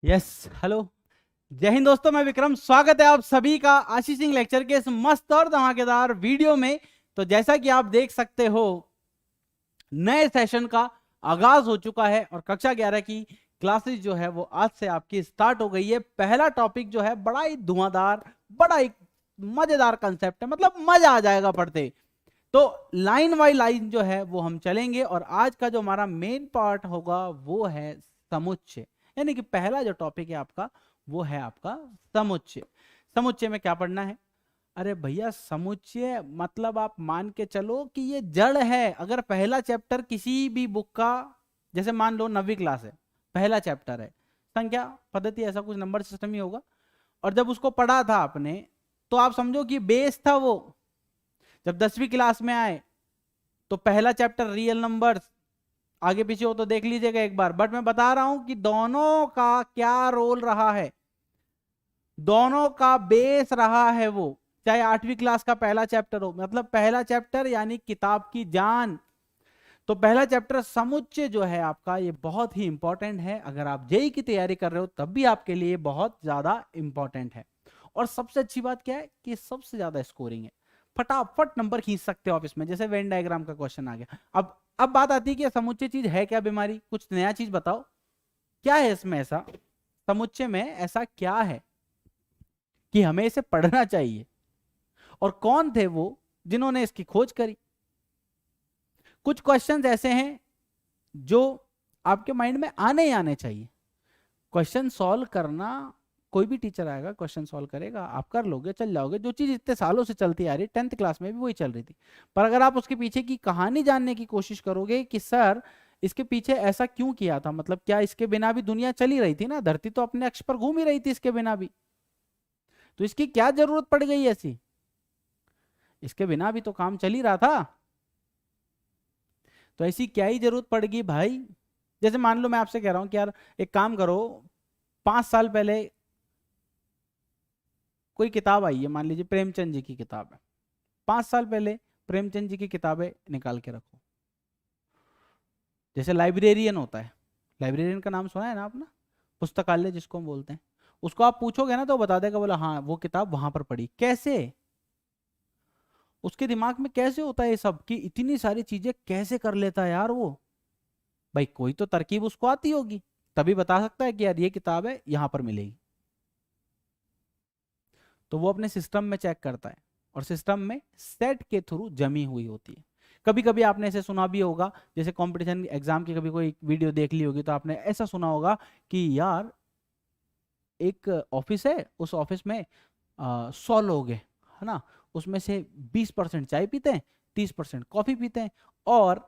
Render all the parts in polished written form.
Yes hello. जय हिंद दोस्तों, मैं विक्रम। स्वागत है आप सभी का आशीष सिंह लेक्चर के इस मस्त और धमाकेदार वीडियो में। तो जैसा कि आप देख सकते हो, नए सेशन का आगाज हो चुका है और कक्षा 11 की क्लासेस जो है वो आज से आपकी स्टार्ट हो गई है। पहला टॉपिक जो है बड़ा ही धुआंधार, बड़ा ही मजेदार कंसेप्ट है, मतलब मजा आ जाएगा पढ़ते। तो लाइन बाई लाइन जो है वो हम चलेंगे और आज का जो हमारा मेन पार्ट होगा वो है समुच्चय। यानी कि पहला जो टॉपिक है आपका वो है आपका समुच्चय। समुच्चय में क्या पढ़ना है? अरे भैया, समुच्चय मतलब आप मान के चलो कि ये जड़ है। अगर पहला चैप्टर किसी भी बुक का, जैसे मान लो 9वीं क्लास है, पहला चैप्टर है संख्या पद्धति, ऐसा कुछ नंबर सिस्टम ही होगा, और जब उसको पढ़ा था आपने तो आप समझो कि बेस था वो। जब 10वीं क्लास में आए तो पहला चैप्टर रियल नंबर्स, आगे पीछे हो तो देख लीजिएगा एक बार, बट मैं बता रहा हूं कि दोनों का क्या रोल रहा है, दोनों का बेस रहा है वो। चाहे 8वीं क्लास का पहला चैप्टर हो, मतलब पहला चैप्टर यानी किताब की जान। तो पहला चैप्टर समुच्चय जो है आपका, ये बहुत ही इंपॉर्टेंट है। अगर आप जेई की तैयारी कर रहे हो तब भी आपके लिए बहुत ज्यादा इंपॉर्टेंट है। और सबसे अच्छी बात क्या है कि सबसे ज्यादा स्कोरिंग है, फटाफट नंबर खींच सकते हो आप इसमें। जैसे वेन डायग्राम का क्वेश्चन आ गया। अब बात आती है कि समुच्चय चीज है क्या? बीमारी, कुछ नया चीज बताओ, क्या है इसमें ऐसा? समुच्चय में ऐसा क्या है कि हमें इसे पढ़ना चाहिए? और कौन थे वो जिन्होंने इसकी खोज करी? कुछ क्वेश्चंस ऐसे हैं जो आपके माइंड में आने ही आने चाहिए। क्वेश्चन सॉल्व करना, कोई भी टीचर आएगा क्वेश्चन सॉल्व करेगा, आप कर लोगे, चल जाओगे। जो चीज इतने सालों से चलती आ रही, 10th क्लास में भी वही चल रही थी। पर अगर आप उसके पीछे की कहानी जानने की कोशिश करोगे कि सर इसके पीछे ऐसा क्यों किया था, मतलब क्या इसके बिना भी दुनिया चली रही थी ना, धरती तो अपने अक्ष पर घूम ही रही थी इसके बिना भी, तो इसकी क्या जरूरत पड़ गई ऐसी? इसके बिना भी तो काम चल ही रहा था, तो ऐसी क्या ही जरूरत पड़ गई भाई? जैसे मान लो मैं आपसे कह रहा हूं कि यार एक काम करो, 5 साल पहले कोई किताब आई है, मान लीजिए प्रेमचंद जी की किताब है, 5 साल पहले प्रेमचंद जी की किताबें निकाल के रखो। जैसे लाइब्रेरियन होता है, लाइब्रेरियन का नाम सुना है ना आपने, पुस्तकालय जिसको हम बोलते हैं, उसको आप पूछोगे ना तो बता देगा, बोला हाँ वो किताब वहां पर पढ़ी। कैसे? उसके दिमाग में कैसे होता है ये सब कि इतनी सारी चीजें कैसे कर लेता है यार वो? भाई कोई तो तरकीब उसको आती होगी, तभी बता सकता है कि यार ये किताब है यहां पर मिलेगी। तो वो अपने सिस्टम में चेक करता है और सिस्टम में सेट के थ्रू जमी हुई होती है। कभी कभी आपने ऐसे सुना भी होगा, जैसे कंपटीशन एग्जाम की कभी कोई वीडियो देख ली होगी तो आपने ऐसा सुना होगा कि यार एक ऑफिस है, उस ऑफिस में 100 लोग हैं, है ना, उसमें से 20% चाय पीते हैं, 30% कॉफी पीते हैं, और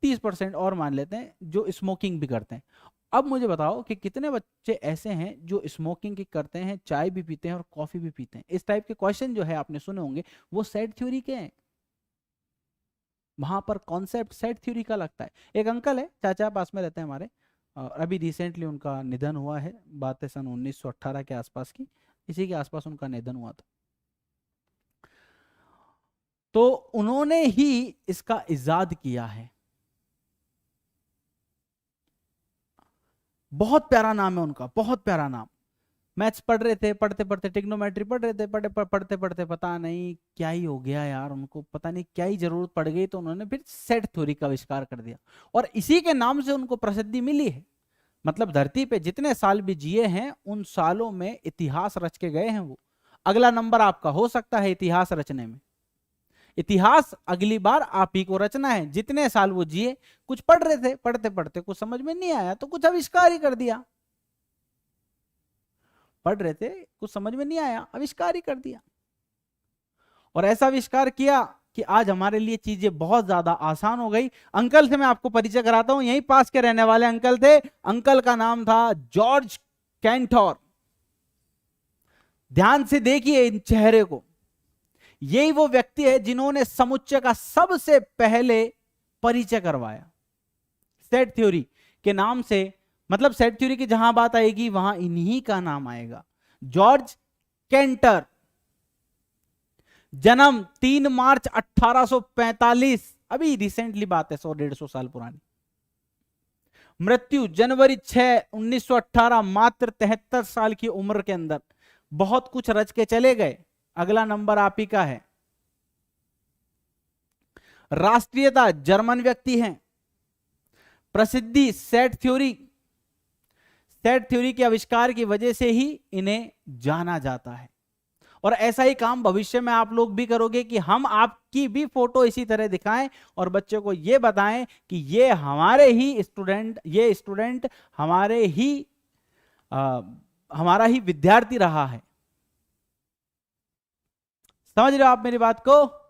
30% और मान लेते हैं जो स्मोकिंग भी करते हैं। अब मुझे बताओ कि कितने बच्चे ऐसे हैं जो स्मोकिंग की करते हैं, चाय भी पीते हैं और कॉफी भी पीते हैं? इस टाइप के क्वेश्चन जो है आपने सुने होंगे, वो सेट थ्योरी के हैं। वहां पर कॉन्सेप्ट सेट थ्योरी का लगता है। एक अंकल है, चाचा पास में रहते हैं हमारे, अभी रिसेंटली उनका निधन हुआ है, बात है सन 1918 के आसपास की, इसी के आसपास उनका निधन हुआ था। तो उन्होंने ही इसका इजाद किया है। बहुत प्यारा नाम है उनका, बहुत प्यारा नाम। मैथ्स पढ़ रहे थे, पढ़ते पढ़ते टिग्नोमेट्री पढ़ रहे थे, पढ़ते पढ़ते पता नहीं क्या ही हो गया यार, उनको पता नहीं क्या ही जरूरत पड़ गई, तो उन्होंने फिर सेट थ्योरी का आविष्कार कर दिया और इसी के नाम से उनको प्रसिद्धि मिली है। मतलब धरती पे जितने साल भी जिए हैं उन सालों में इतिहास रच के गए हैं वो। अगला नंबर आपका हो सकता है इतिहास रचने में। इतिहास अगली बार आप ही को रचना है। जितने साल वो जिए, कुछ पढ़ रहे थे, पढ़ते पढ़ते कुछ समझ में नहीं आया तो कुछ आविष्कार ही कर दिया। पढ़ रहे थे, कुछ समझ में नहीं आया, आविष्कार ही कर दिया। और ऐसा आविष्कार किया कि आज हमारे लिए चीजें बहुत ज्यादा आसान हो गई। अंकल से मैं आपको परिचय कराता हूं, यहीं पास के रहने वाले अंकल थे। अंकल का नाम था जॉर्ज कैंटोर। ध्यान से देखिए इन चेहरे को, यही वो व्यक्ति है जिन्होंने समुच्चय का सबसे पहले परिचय करवाया सेट थ्योरी के नाम से। मतलब सेट थ्योरी की जहां बात आएगी वहां इन्हीं का नाम आएगा, जॉर्ज कैंटर। जन्म 3 मार्च 1845, अभी रिसेंटली बात है, 100-150 साल पुरानी। मृत्यु जनवरी 6 1918, मात्र 73 साल की उम्र के अंदर। बहुत कुछ रच के चले गए। अगला नंबर आप ही का है। राष्ट्रीयता जर्मन व्यक्ति हैं। प्रसिद्धि सेट थ्योरी, सेट थ्योरी के आविष्कार की वजह से ही इन्हें जाना जाता है। और ऐसा ही काम भविष्य में आप लोग भी करोगे कि हम आपकी भी फोटो इसी तरह दिखाएं और बच्चों को यह बताएं कि ये हमारे ही स्टूडेंट, ये स्टूडेंट हमारे ही हमारा ही विद्यार्थी रहा है। समझ रहे हो आप मेरी बात को?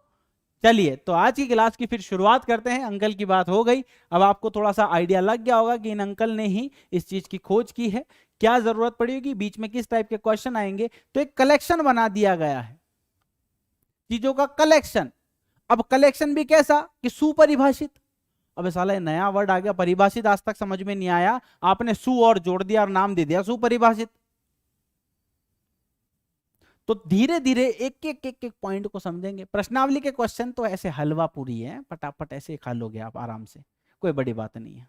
चलिए तो आज की क्लास की फिर शुरुआत करते हैं। अंकल की बात हो गई, अब आपको थोड़ा सा आइडिया लग गया होगा कि इन अंकल ने ही इस चीज की खोज की है, क्या जरूरत पड़ेगी, बीच में किस टाइप के क्वेश्चन आएंगे। तो एक कलेक्शन बना दिया गया है, चीजों का कलेक्शन। अब कलेक्शन भी कैसा कि सुपरिभाषित। अब साला नया वर्ड आ गया, परिभाषित आज तक समझ में नहीं आया, आपने सु और जोड़ दिया और नाम दे दिया सुपरिभाषित। तो धीरे धीरे एक एक एक एक पॉइंट को समझेंगे। प्रश्नावली के क्वेश्चन तो ऐसे हलवा पूरी है, फटाफट ऐसे खा लोगे आप आराम से, कोई बड़ी बात नहीं है।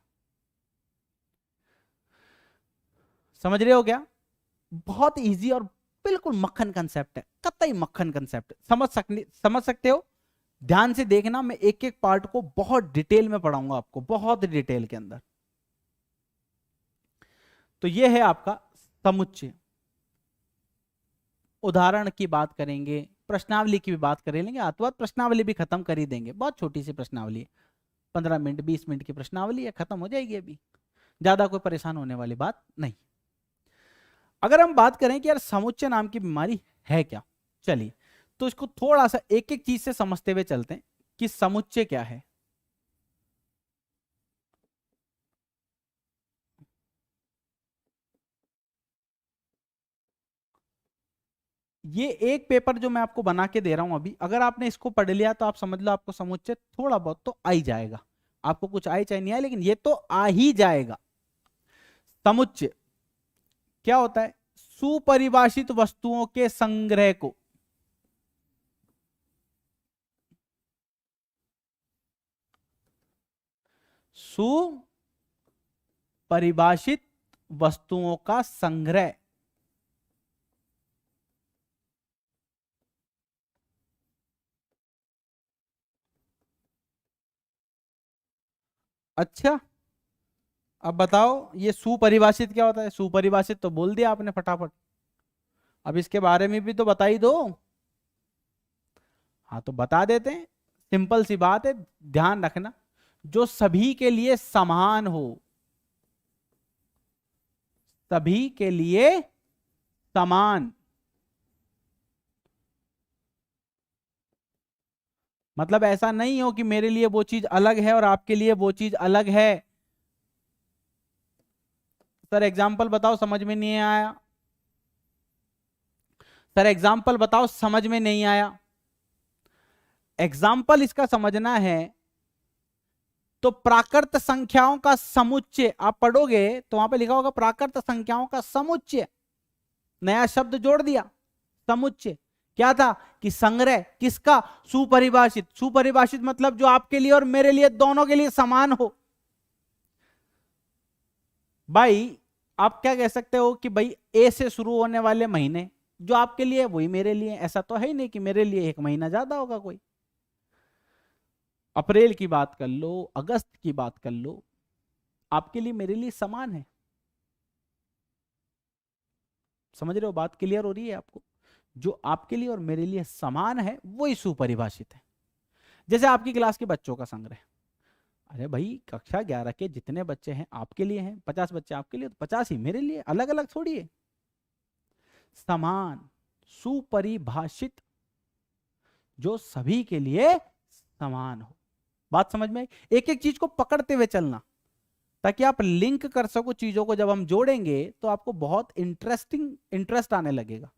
समझ रहे हो क्या? बहुत इजी और बिल्कुल मक्खन कंसेप्ट है, कतई मक्खन कंसेप्ट। समझ सकते हो। ध्यान से देखना, मैं एक एक पार्ट को बहुत डिटेल में पढ़ाऊंगा आपको, बहुत डिटेल के अंदर। तो यह है आपका समुच्चय। उदाहरण की बात करेंगे, प्रश्नावली की भी बात कर लेंगे, अथवा प्रश्नावली भी खत्म कर ही देंगे। बहुत छोटी सी प्रश्नावली है, 15 मिनट 20 मिनट की प्रश्नावली है, खत्म हो जाएगी अभी, ज्यादा कोई परेशान होने वाली बात नहीं। अगर हम बात करें कि यार समुच्चय नाम की बीमारी है क्या, चलिए तो इसको थोड़ा सा एक एक चीज से समझते हुए चलते हैं कि समुच्चय क्या है। ये एक पेपर जो मैं आपको बना के दे रहा हूं अभी, अगर आपने इसको पढ़ लिया तो आप समझ लो आपको समुच्चय थोड़ा बहुत तो आ ही जाएगा। आपको कुछ आए चाहे नहीं आए, लेकिन ये तो आ ही जाएगा। समुच्चय क्या होता है? सुपरिभाषित वस्तुओं के संग्रह को सुपरिभाषित वस्तुओं का संग्रह। अच्छा, अब बताओ ये सुपरिभाषित क्या होता है? सुपरिभाषित तो बोल दिया आपने फटाफट, अब इसके बारे में भी तो बता ही दो। हाँ तो बता देते हैं, सिंपल सी बात है, ध्यान रखना, जो सभी के लिए समान हो, सभी के लिए समान। मतलब ऐसा नहीं हो कि मेरे लिए वो चीज अलग है और आपके लिए वो चीज अलग है। सर एग्जाम्पल बताओ, समझ में नहीं आया। सर एग्जाम्पल बताओ, समझ में नहीं आया। एग्जाम्पल इसका समझना है तो प्राकृत संख्याओं का समुच्चय आप पढ़ोगे तो वहां पे लिखा होगा प्राकृत संख्याओं का समुच्चय, नया शब्द जोड़ दिया समुच्चय। क्या था कि संग्रह किसका? सुपरिभाषित। सुपरिभाषित मतलब जो आपके लिए और मेरे लिए दोनों के लिए समान हो। भाई आप क्या कह सकते हो कि भाई ए से शुरू होने वाले महीने जो आपके लिए वही मेरे लिए, ऐसा तो है ही नहीं कि मेरे लिए एक महीना ज्यादा होगा कोई। अप्रैल की बात कर लो, अगस्त की बात कर लो, आपके लिए मेरे लिए समान है। समझ रहे हो? बात क्लियर हो रही है आपको? जो आपके लिए और मेरे लिए समान है वही सुपरिभाषित है। जैसे आपकी क्लास के बच्चों का संग्रह, अरे भाई कक्षा 11 के जितने बच्चे हैं आपके लिए हैं, 50 बच्चे आपके लिए तो 50 ही मेरे लिए, अलग अलग थोड़ी है। समान, सुपरिभाषित, जो सभी के लिए समान हो। बात समझ में आई? एक एक चीज को पकड़ते हुए चलना ताकि आप लिंक कर सको चीजों को। जब हम जोड़ेंगे तो आपको बहुत इंटरेस्ट आने लगेगा,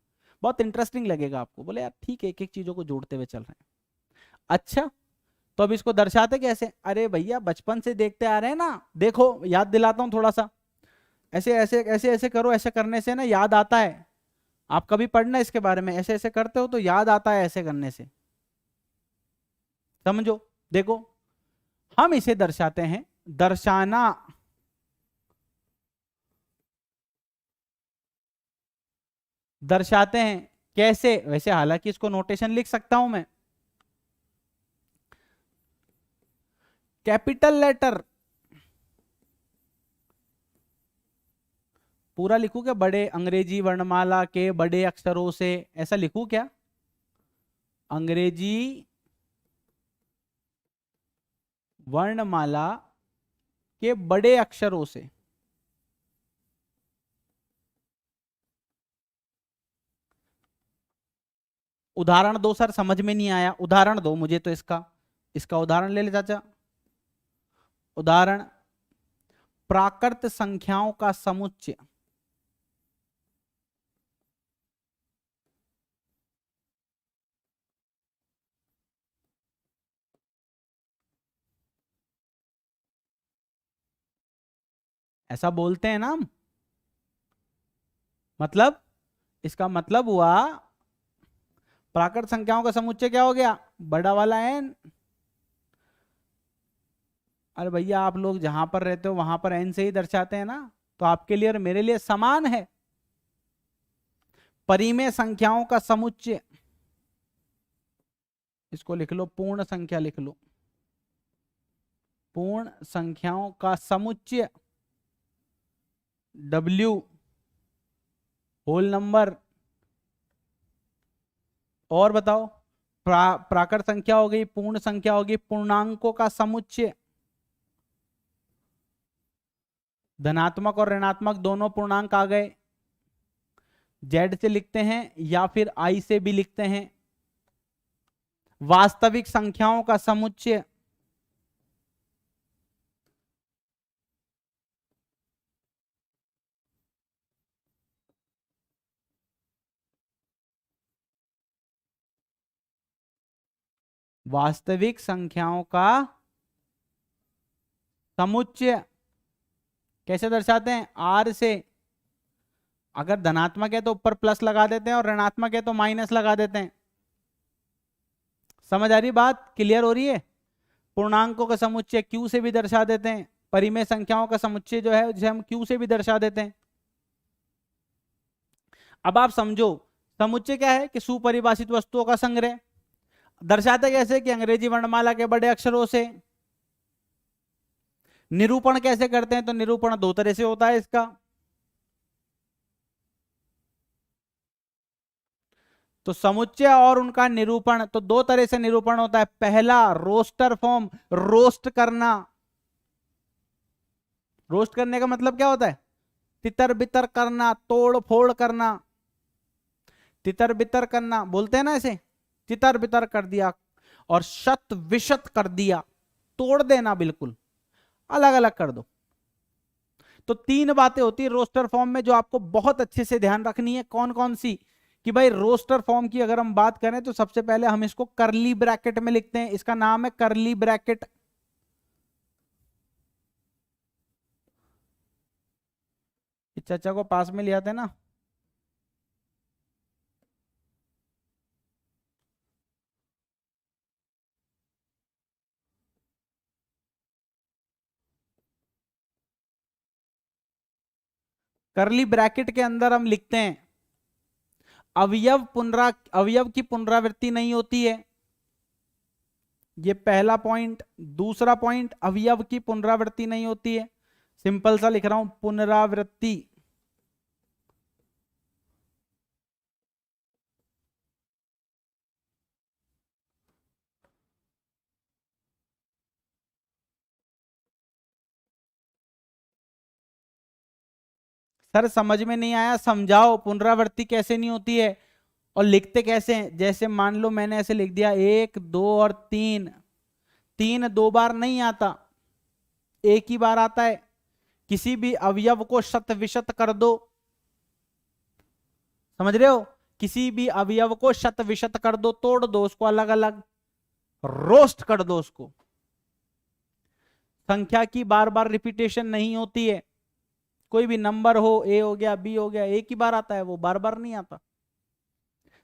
बहुत इंटरेस्टिंग लगेगा आपको। बोले यार ठीक है, एक एक चीजों को जोड़ते हुए चल रहे हैं। अच्छा तो अब इसको दर्शाते कैसे? अरे भैया बचपन से देखते आ रहे हैं ना, देखो याद दिलाता हूं थोड़ा सा। ऐसे ऐसे ऐसे ऐसे करो, ऐसे करने से ना याद आता है। आप कभी पढ़ना इसके बारे में, ऐसे ऐसे करते हो तो याद आता है ऐसे करने से। समझो, देखो हम इसे दर्शाते हैं, दर्शाना दर्शाते हैं। कैसे? वैसे हालांकि इसको नोटेशन लिख सकता हूं मैं, कैपिटल लेटर पूरा लिखूं क्या, बड़े अंग्रेजी वर्णमाला के बड़े अक्षरों से, ऐसा लिखूं क्या? अंग्रेजी वर्णमाला के बड़े अक्षरों से। उदाहरण दो सर, समझ में नहीं आया, उदाहरण दो मुझे तो इसका, इसका उदाहरण ले ले चाचा। उदाहरण, प्राकृत संख्याओं का समुच्चय। ऐसा बोलते हैं ना हम, मतलब इसका मतलब हुआ प्राकृत संख्याओं का समुच्चय क्या हो गया, बड़ा वाला एन। अरे भैया आप लोग जहां पर रहते हो वहां पर एन से ही दर्शाते हैं ना, तो आपके लिए और मेरे लिए समान है। परिमेय संख्याओं का समुच्चय, इसको लिख लो पूर्ण संख्या, लिख लो पूर्ण संख्याओं का समुच्चय, W होल नंबर। और बताओ, प्राकृत संख्या हो गई, पूर्ण संख्या होगी, पूर्णांकों का समुच्चय। धनात्मक और ऋणात्मक दोनों पूर्णांक आ गए। Z से लिखते हैं या फिर I से भी लिखते हैं। वास्तविक संख्याओं का समुच्चय, वास्तविक संख्याओं का समुच्चय कैसे दर्शाते हैं, R से। अगर धनात्मक है तो ऊपर प्लस लगा देते हैं और ऋणात्मक है तो माइनस लगा देते हैं। समझ आ रही बात, क्लियर हो रही है? पूर्णांकों का समुच्चय Q से भी दर्शा देते हैं, परिमेय संख्याओं का समुच्चय जो है जिसे हम Q से भी दर्शा देते हैं। अब आप समझो, समुच्चय क्या है कि सुपरिभाषित वस्तुओं का संग्रह। दर्शाते कैसे कि अंग्रेजी वर्णमाला के बड़े अक्षरों से। निरूपण कैसे करते हैं, तो निरूपण दो तरह से होता है इसका। तो समुच्चय और उनका निरूपण, तो दो तरह से निरूपण होता है। पहला रोस्टर फॉर्म, रोस्ट करना। रोस्ट करने का मतलब क्या होता है, तितर बितर करना, तोड़ फोड़ करना। तितर बितर करना बोलते हैं ना, ऐसे तितर बितर कर दिया और शत विशत कर दिया, तोड़ देना, बिल्कुल अलग अलग कर दो। तो तीन बातें होती है रोस्टर फॉर्म में जो आपको बहुत अच्छे से ध्यान रखनी है। कौन कौन सी? कि भाई रोस्टर फॉर्म की अगर हम बात करें तो सबसे पहले हम इसको करली ब्रैकेट में लिखते हैं, इसका नाम है करली ब्रैकेट। चाचा को पास में ले आते हैं ना। करली ब्रैकेट के अंदर हम लिखते हैं अवयव की पुनरावृत्ति नहीं होती है, ये पहला पॉइंट। दूसरा पॉइंट, अवयव की पुनरावृत्ति नहीं होती है, सिंपल सा लिख रहा हूं, पुनरावृत्ति। सर समझ में नहीं आया, समझाओ पुनरावृत्ति कैसे नहीं होती है और लिखते कैसे हैं। जैसे मान लो मैंने ऐसे लिख दिया 1 2 और 3, 3 दो बार नहीं आता, एक ही बार आता है। किसी भी अवयव को शत विशत कर दो, समझ रहे हो, किसी भी अवयव को शत विशत कर दो, तोड़ दो उसको, अलग अलग रोस्ट कर दो उसको। संख्या की बार बार रिपीटेशन नहीं होती है, कोई भी नंबर हो, ए हो गया, बी हो गया, एक ही बार आता है, वो बार बार नहीं आता।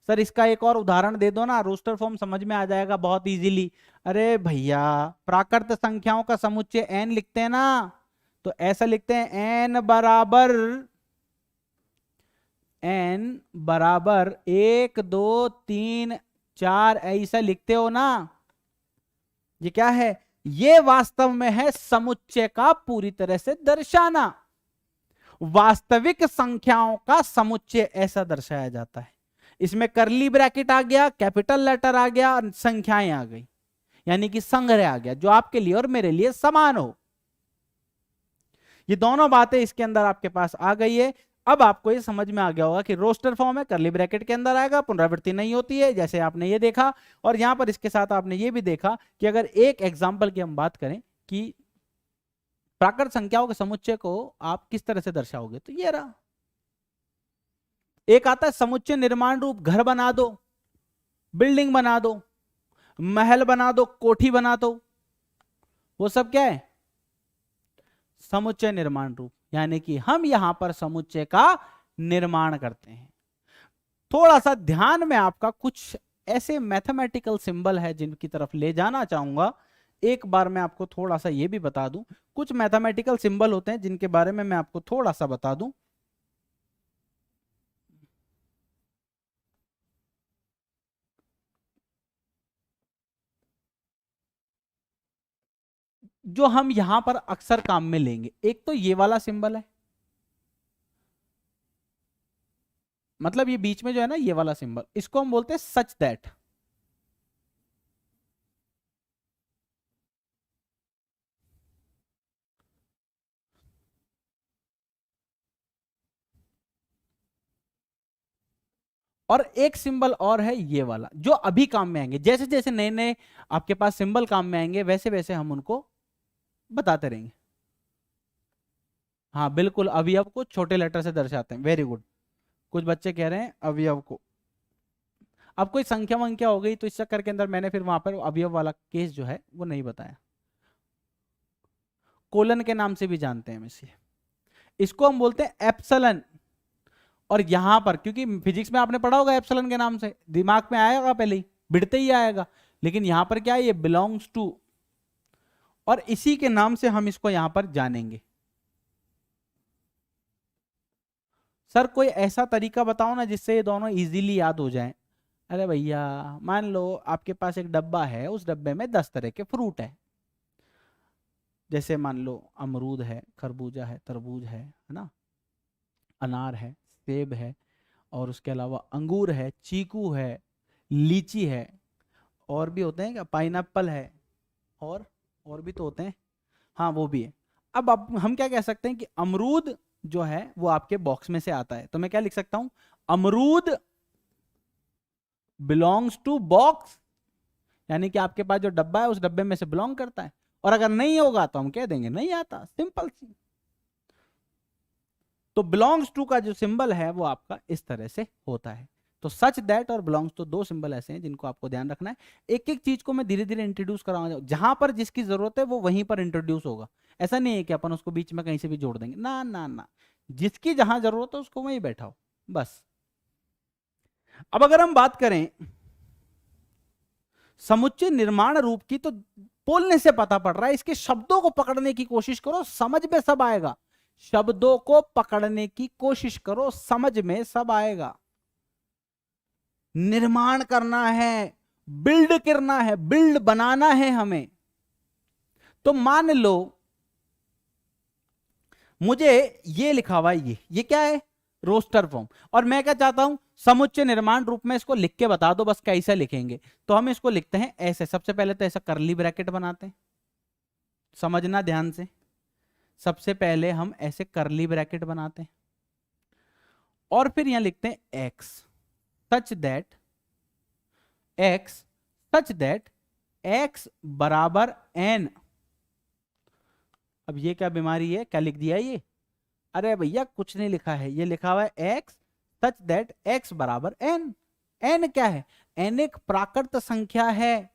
सर इसका एक और उदाहरण दे दो ना, रोस्टर फॉर्म समझ में आ जाएगा बहुत इजीली। अरे भैया प्राकृत संख्याओं का समुच्चय n लिखते हैं ना, तो ऐसा लिखते हैं n बराबर n बराबर 1 2 3 4 ऐसा लिखते हो ना, ये क्या है? ये वास्तव में है समुच्चय का पूरी तरह से दर्शाना। वास्तविक संख्याओं का समुच्चय ऐसा दर्शाया जाता है। इसमें करली ब्रैकेट आ गया, कैपिटल लेटर आ गया, संख्याएं आ गई, यानी कि संग्रह आ गया जो आपके लिए और मेरे लिए समान हो। ये दोनों बातें इसके अंदर आपके पास आ गई है। अब आपको ये समझ में आ गया होगा कि रोस्टर फॉर्म है, करली ब्रैकेट के अंदर आएगा, पुनरावृत्ति नहीं होती है, जैसे आपने ये देखा। और यहां पर इसके साथ आपने ये भी देखा कि अगर एक एग्जाम्पल की हम बात करें कि प्राकृत संख्याओं के समुच्चय को आप किस तरह से दर्शाओगे, तो ये रहा। एक आता है समुच्चय निर्माण रूप, घर बना दो, बिल्डिंग बना दो, महल बना दो, कोठी बना दो, वो सब क्या है? समुच्चय निर्माण रूप, यानी कि हम यहां पर समुच्चय का निर्माण करते हैं। थोड़ा सा ध्यान में आपका कुछ ऐसे मैथमेटिकल सिंबल है जिनकी तरफ ले जाना चाहूंगा। एक बार मैं आपको थोड़ा सा ये भी बता दूं, कुछ मैथमेटिकल सिंबल होते हैं जिनके बारे में मैं आपको थोड़ा सा बता दूं। जो हम यहां पर अक्सर काम में लेंगे, एक तो ये वाला सिंबल है, मतलब ये बीच में जो है ना ये वाला सिंबल, इसको हम बोलते हैं सच दैट। और एक सिंबल और है ये वाला, जो अभी काम में आएंगे। जैसे जैसे नए नए आपके पास सिंबल काम में आएंगे वैसे वैसे हम उनको बताते रहेंगे। हाँ बिल्कुल, अवयव को छोटे लेटर से दर्शाते हैं, वेरी गुड। कुछ बच्चे कह रहे हैं अवयव को, अब कोई संख्या वंख्या हो गई तो इस चक्कर के अंदर मैंने फिर वहां पर अवयव वाला केस जो है वो नहीं बताया। कोलन के नाम से भी जानते हैं हम इसे, इसको हम बोलते हैं एप्सलन। और यहां पर क्योंकि फिजिक्स में आपने पढ़ा होगा एप्सलन के नाम से, दिमाग में आएगा पहले ही, भिड़ते ही आएगा। लेकिन यहां पर क्या है, ये बिलोंग्स टू, और इसी के नाम से हम इसको यहां पर जानेंगे। सर कोई ऐसा तरीका बताओ ना जिससे ये दोनों इजीली याद हो जाएं। अरे भैया, मान लो आपके पास एक डब्बा है, उस डब्बे में 10 तरह के फ्रूट है। जैसे मान लो अमरूद है, खरबूजा है, तरबूज है ना, अनार है, सेब है, और उसके अलावा अंगूर है, चीकू है, लीची है, और भी होते हैं क्या, पाइनएप्पल है, और भी तो होते हैं, हाँ वो भी है। अब हम क्या कह सकते हैं कि अमरूद जो है वो आपके बॉक्स में से आता है, तो मैं क्या लिख सकता हूं, अमरूद बिलोंग्स टू बॉक्स, यानी कि आपके पास जो डब्बा है उस डब्बे में से बिलोंग करता है। और अगर नहीं होगा तो हम कह देंगे नहीं आता, सिंपल सी। तो बिलोंग्स टू का जो सिंबल है वो आपका इस तरह से होता है। तो सच दैट और बिलोंग्स टू दो सिंबल ऐसे हैं जिनको आपको ध्यान रखना है। एक एक चीज को मैं धीरे धीरे इंट्रोड्यूस कराऊंगा, जहां पर जिसकी जरूरत है वो वहीं पर इंट्रोड्यूस होगा। ऐसा नहीं है कि अपन उसको बीच में कहीं से भी जोड़ देंगे, ना ना ना, जिसकी जहां जरूरत है उसको वहीं बैठाओ बस। अब अगर हम बात करें समुच्चय निर्माण रूप की, तो बोलने से पता पड़ रहा है, इसके शब्दों को पकड़ने की कोशिश करो, समझ में सब आएगा। शब्दों को पकड़ने की कोशिश करो, समझ में सब आएगा। निर्माण करना है, बिल्ड करना है, बिल्ड बनाना है हमें। तो मान लो मुझे ये लिखा हुआ है, ये क्या है, रोस्टर फॉर्म, और मैं क्या चाहता हूं, समुच्चय निर्माण रूप में इसको लिख के बता दो बस कैसे लिखेंगे। तो हम इसको लिखते हैं ऐसे, सबसे पहले तो ऐसा करली ब्रैकेट बनाते हैं, समझना ध्यान से। सबसे पहले हम ऐसे करली ब्रैकेट बनाते हैं और फिर यहां लिखते हैं x such that, x such that x बराबर एन। अब ये क्या बीमारी है, क्या लिख दिया ये, अरे भैया कुछ नहीं लिखा है, ये लिखा हुआ है एक्स सच दैट एक्स बराबर एन। एन क्या है, एन एक प्राकृत संख्या है,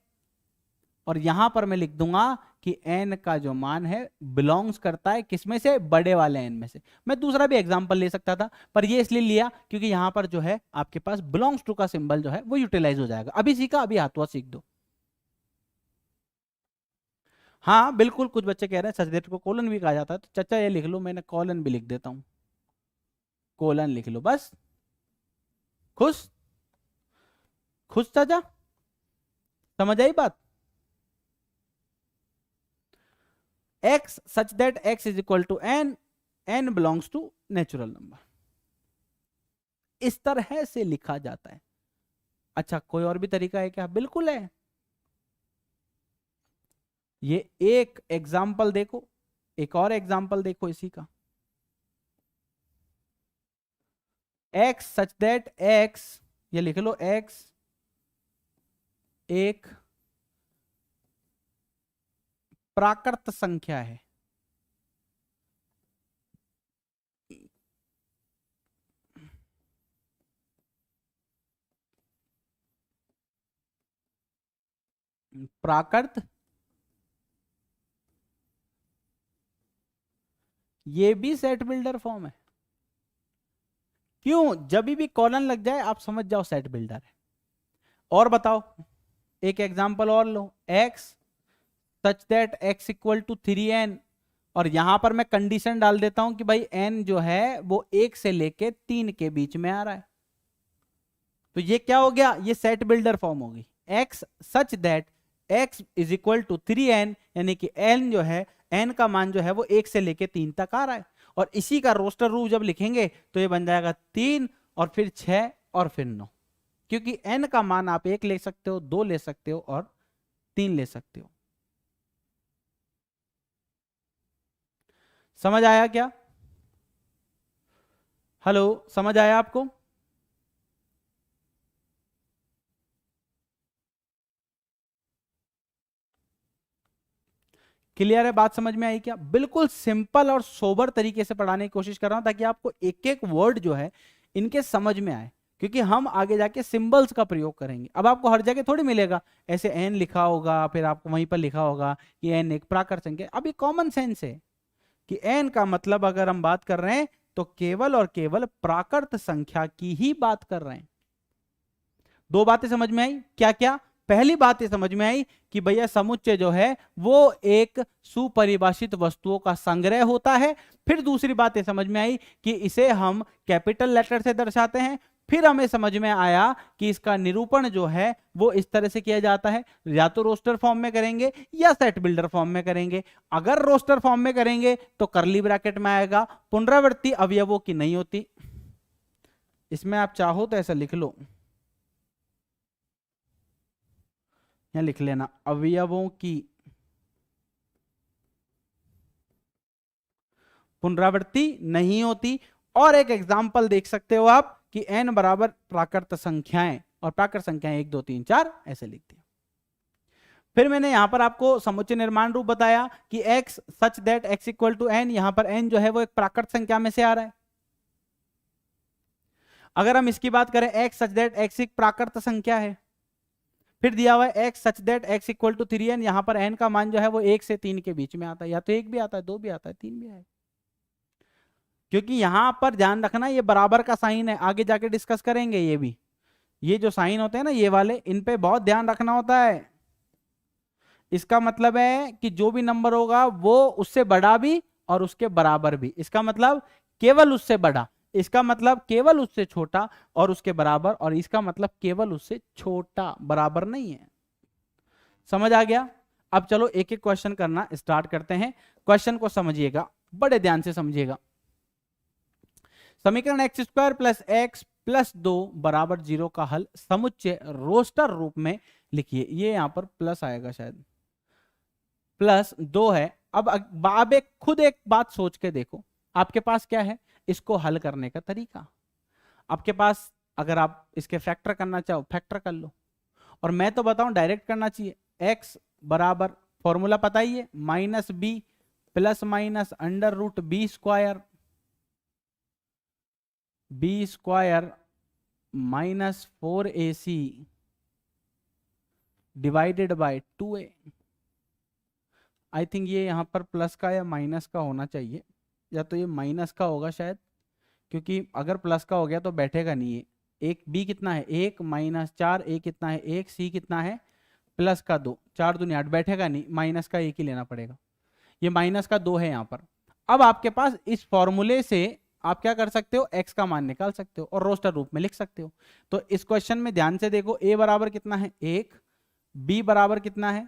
और यहां पर मैं लिख दूंगा कि एन का जो मान है बिलोंग्स करता है किसमें से, बड़े वाले एन में से। मैं दूसरा भी एग्जांपल ले सकता था, पर ये इसलिए लिया क्योंकि यहां पर जो है आपके पास बिलोंग्स टू का सिंबल जो है वो यूटिलाइज हो जाएगा। अभी सीखा, अभी हाथों सीख दो। हाँ बिल्कुल, कुछ बच्चे कह रहे हैं सचदेव को कोलन भी कहा जाता है, तो चचा ये लिख लो, मैंने कॉलन भी लिख देता हूं, कोलन लिख लो बस। खुश? खुश चाचा? समझ आई बात? x such that x is equal to n, n belongs to natural number, इस तरह से लिखा जाता है। अच्छा, कोई और भी तरीका है क्या? बिल्कुल है। ये एक एग्जाम्पल देखो, एक और एग्जाम्पल देखो इसी का। x सच दैट x, ये लिख लो, x एक प्राकृत संख्या है। प्राकृत, ये भी सेट बिल्डर फॉर्म है। क्यों? जब भी कॉलन लग जाए आप समझ जाओ सेट बिल्डर है। और बताओ, एक एग्जांपल और लो, x such that x equal to 3n, और यहां पर मैं कंडीशन डाल देता हूं कि भाई n जो है वो 1 से लेके 3 के बीच में आ रहा है। तो ये क्या हो गया? ये सेट बिल्डर फॉर्म होगी। x such that x is equal to 3n, यानी कि n जो है, n का मान जो है वो 1 से लेके 3 तक आ रहा है। और इसी का रोस्टर रूप जब लिखेंगे तो ये बन जाएगा 3 और फिर 6 और फिर 9, क्योंकि n का मान आप 1 ले सकते हो, 2 ले सकते हो और 3 ले सकते हो। समझ आया क्या? हेलो, समझ आया आपको? क्लियर है? बात समझ में आई क्या? बिल्कुल सिंपल और सोबर तरीके से पढ़ाने की कोशिश कर रहा हूं ताकि आपको एक एक वर्ड जो है इनके समझ में आए, क्योंकि हम आगे जाके सिंबल्स का प्रयोग करेंगे। अब आपको हर जगह थोड़ी मिलेगा ऐसे एन लिखा होगा, फिर आपको वहीं पर लिखा होगा कि एन एक प्राकृत संख्या। अभी कॉमन सेंस है कि एन का मतलब अगर हम बात कर रहे हैं तो केवल और केवल प्राकृत संख्या की ही बात कर रहे हैं। दो बातें समझ में आई? क्या क्या? पहली बात ये समझ में आई कि भैया समुच्चय जो है वो एक सुपरिभाषित वस्तुओं का संग्रह होता है। फिर दूसरी बात ये समझ में आई कि इसे हम कैपिटल लेटर से दर्शाते हैं। फिर हमें समझ में आया कि इसका निरूपण जो है वो इस तरह से किया जाता है, या तो रोस्टर फॉर्म में करेंगे या सेट बिल्डर फॉर्म में करेंगे। अगर रोस्टर फॉर्म में करेंगे तो करली ब्रैकेट में आएगा, पुनरावृत्ति अवयवों की नहीं होती। इसमें आप चाहो तो ऐसा लिख लो, यहां लिख लेना, अवयवों की पुनरावृत्ति नहीं होती। और एक एग्जाम्पल देख सकते हो आप कि n बराबर प्राकृत संख्याएं, और प्राकृत संख्याएं 1 2 3 4 ऐसे लिखते हैं। फिर मैंने यहां पर आपको समुच्चय निर्माण रूप बताया कि x such that x equal to n, यहां पर n जो है वो एक प्राकृत संख्या में से आ रहा है। अगर हम इसकी बात करें, x सच दैट x एक प्राकृत संख्या है। फिर दिया हुआ है x such that x equal to 3n, यहां पर n का मान जो है वो 1 से 3 के बीच में आता है, या तो 1 भी आता है, 2 भी आता है, 3 भी है। क्योंकि यहां पर ध्यान रखना ये बराबर का साइन है, आगे जाके डिस्कस करेंगे ये भी। ये जो साइन होते हैं ना ये वाले, इन पे बहुत ध्यान रखना होता है। इसका मतलब है कि जो भी नंबर होगा वो उससे बड़ा भी और उसके बराबर भी। इसका मतलब केवल उससे बड़ा, इसका मतलब केवल उससे छोटा और उसके बराबर, और इसका मतलब केवल उससे छोटा, बराबर नहीं है। समझ आ गया? अब चलो एक एक क्वेश्चन करना स्टार्ट करते हैं। क्वेश्चन को समझिएगा, बड़े ध्यान से समझिएगा। समीकरण x square plus x plus 2 बराबर 0 का हल समुच्चय रोस्टर रूप में लिखिए। ये यहां पर प्लस आएगा शायद, प्लस 2 है। अब एक खुद एक बात सोच के देखो, आपके पास क्या है इसको हल करने का तरीका। आपके पास अगर आप इसके फैक्टर करना चाहो फैक्टर कर लो, और मैं तो बताऊं डायरेक्ट करना चाहिए। x बराबर फॉर्मूला पता ही है, minus B plus minus under root B square, B square minus 4ac divided by 2a। I think ये यहां पर प्लस का या माइनस का होना चाहिए, या तो ये माइनस का होगा शायद, क्योंकि अगर प्लस का हो गया तो बैठेगा नहीं है। एक बी कितना है 1 माइनस 4, ए कितना है 1, सी कितना है प्लस का 2, 4 दूनी 8, बैठेगा नहीं, माइनस का 1 ही लेना पड़ेगा। ये माइनस का 2 है यहां पर। अब आपके पास इस फॉर्मूले से आप क्या कर सकते हो, x का मान निकाल सकते हो और रोस्टर रूप में लिख सकते हो। तो इस क्वेश्चन में ध्यान से देखो, a बराबर कितना है 1, b बराबर कितना है,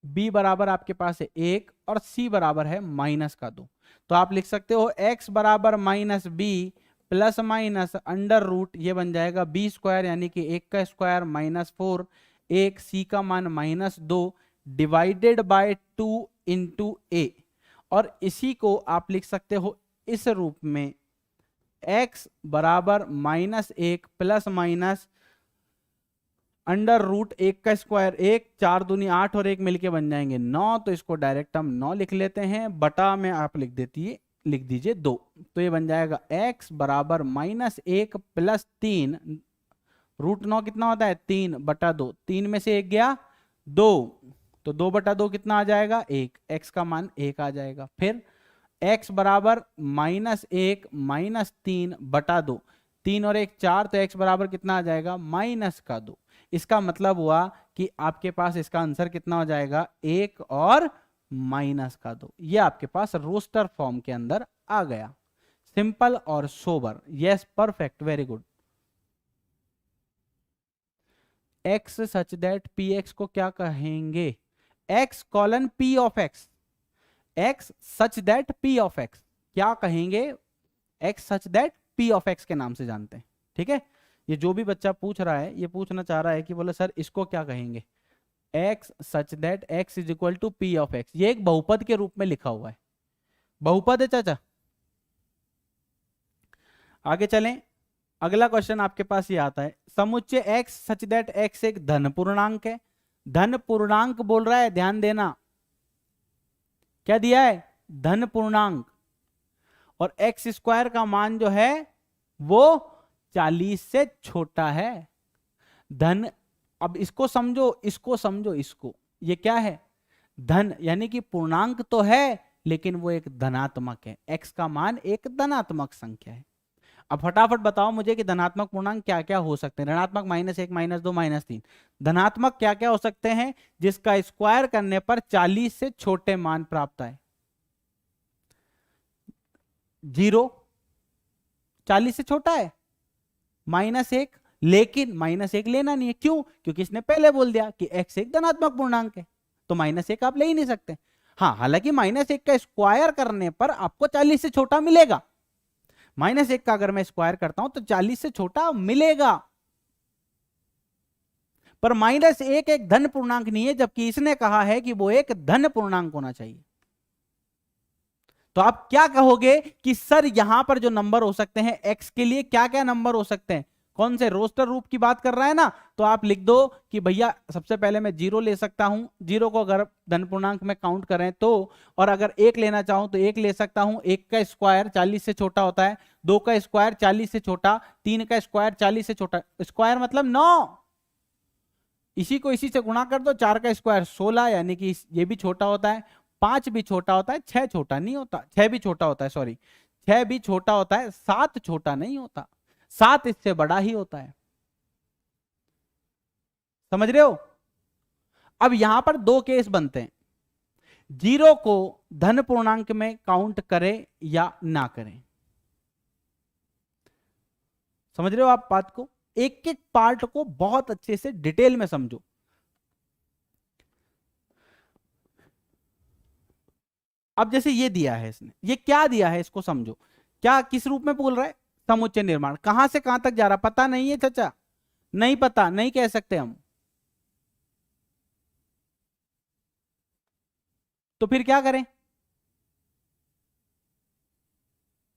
b बराबर आपके पास है 1 और c बराबर है -2। तो आप लिख सकते हो x बराबर -b plus minus under root, ये बन जाएगा b स्क्वायर यानी कि 1 का स्क्वायर -4, 1 c का मान -2 डिवाइडेड बाय 2 इंटू a। और इसी को आप लिख सकते हो इस रूप में, x बराबर -1 प्लस माइनस अंडर रूट 1 का स्क्वायर, 1 4 दूनी 8 और 1 मिलके बन जाएंगे 9। तो इसको डायरेक्ट हम 9 लिख लेते हैं, बटा में आप लिख दीजिए 2। तो ये बन जाएगा x बराबर -1 प्लस 3, रूट 9 कितना होता है 3 बटा 2, 3 में से 1 गया 2, तो 2 बटा 2 कितना आ जाएगा 1, x का मान 1 आ जाएगा। फिर x बराबर -1 -3 बटा 2, 3 और 1 4, तो x बराबर कितना आ जाएगा -2। इसका मतलब हुआ कि आपके पास इसका आंसर कितना हो जाएगा 1 और -2। ये आपके पास रोस्टर फॉर्म के अंदर आ गया, सिंपल और sober. Yes, perfect, very good. x such that px को क्या कहेंगे, x colon p of x, x such that p of x क्या कहेंगे, x such that p of x के नाम से जानते हैं। ठीक है, ये जो भी बच्चा पूछ रहा है ये पूछना चाह रहा है कि बोले सर इसको क्या कहेंगे, x such that x is equal to p of x, ये एक बहुपद के रूप में लिखा हुआ है, बहुपद है चाचा। आगे चलें, अगला क्वेश्चन आपके पास ये आता है, समुच्चय x सच दैट x एक धन पूर्णांक है। धन पूर्णांक बोल रहा है, ध्यान देना, क्या दिया है धन पूर्णांक, और x स्क्वायर का मान जो है वो 40 से छोटा है। धन, अब इसको समझो, इसको समझो, इसको, ये क्या है धन, यानी कि पूर्णांक तो है लेकिन वो एक धनात्मक है, x का मान एक धनात्मक संख्या है। अब फटाफट बताओ मुझे कि धनात्मक पूर्णांक क्या क्या हो सकते हैं, ऋणात्मक -1 -2 -3, धनात्मक क्या क्या हो सकते हैं जिसका स्क्वायर करने पर 40 से छोटे मान प्राप्त आए। 0 40 से छोटा है, -1, लेकिन -1 लेना नहीं है, क्यों, क्योंकि इसने पहले बोल दिया कि x एक धनात्मक पूर्णांक है, तो -1 आप ले ही नहीं सकते। हाँ, हालांकि -1 का स्क्वायर करने पर आपको 40 से छोटा मिलेगा, -1 का अगर मैं स्क्वायर करता हूं तो 40 से छोटा मिलेगा, पर -1 एक धन पूर्णांक नहीं है, जबकि इसने कहा है कि वो एक धन पूर्णांक होना चाहिए। तो आप क्या कहोगे कि सर यहां पर जो नंबर हो सकते हैं x के लिए क्या क्या नंबर हो सकते हैं, कौन से रोस्टर रूप की बात कर रहा है ना, तो आप लिख दो कि भैया सबसे पहले मैं 0 ले सकता हूं, 0 को अगर धन पूर्णांक में काउंट करें तो, और अगर 1 लेना चाहूं तो 1 ले सकता हूं, 1 का स्क्वायर 40 से छोटा होता है, 2 का स्क्वायर 40 से छोटा, 3 का स्क्वायर 40 से छोटा, स्क्वायर मतलब 9, इसी को इसी से गुणा कर दो, 4 का स्क्वायर 16 यानी कि ये भी छोटा होता है, 5 भी छोटा होता है, 6 छोटा नहीं होता, 6 भी छोटा होता है, सॉरी 6 भी छोटा होता है, 7 छोटा नहीं होता, 7 इससे बड़ा ही होता है। समझ रहे हो? अब यहां पर दो केस बनते हैं, 0 को धन पूर्णांक में काउंट करें या ना करें। समझ रहे हो आप बात को? एक एक पार्ट को बहुत अच्छे से डिटेल में समझो। अब जैसे ये दिया है इसने, ये क्या दिया है इसको समझो, क्या किस रूप में बोल रहा है, समुच्चय निर्माण, कहां से कहां तक जा रहा पता नहीं है चाचा, नहीं पता, नहीं कह सकते हम, तो फिर क्या करें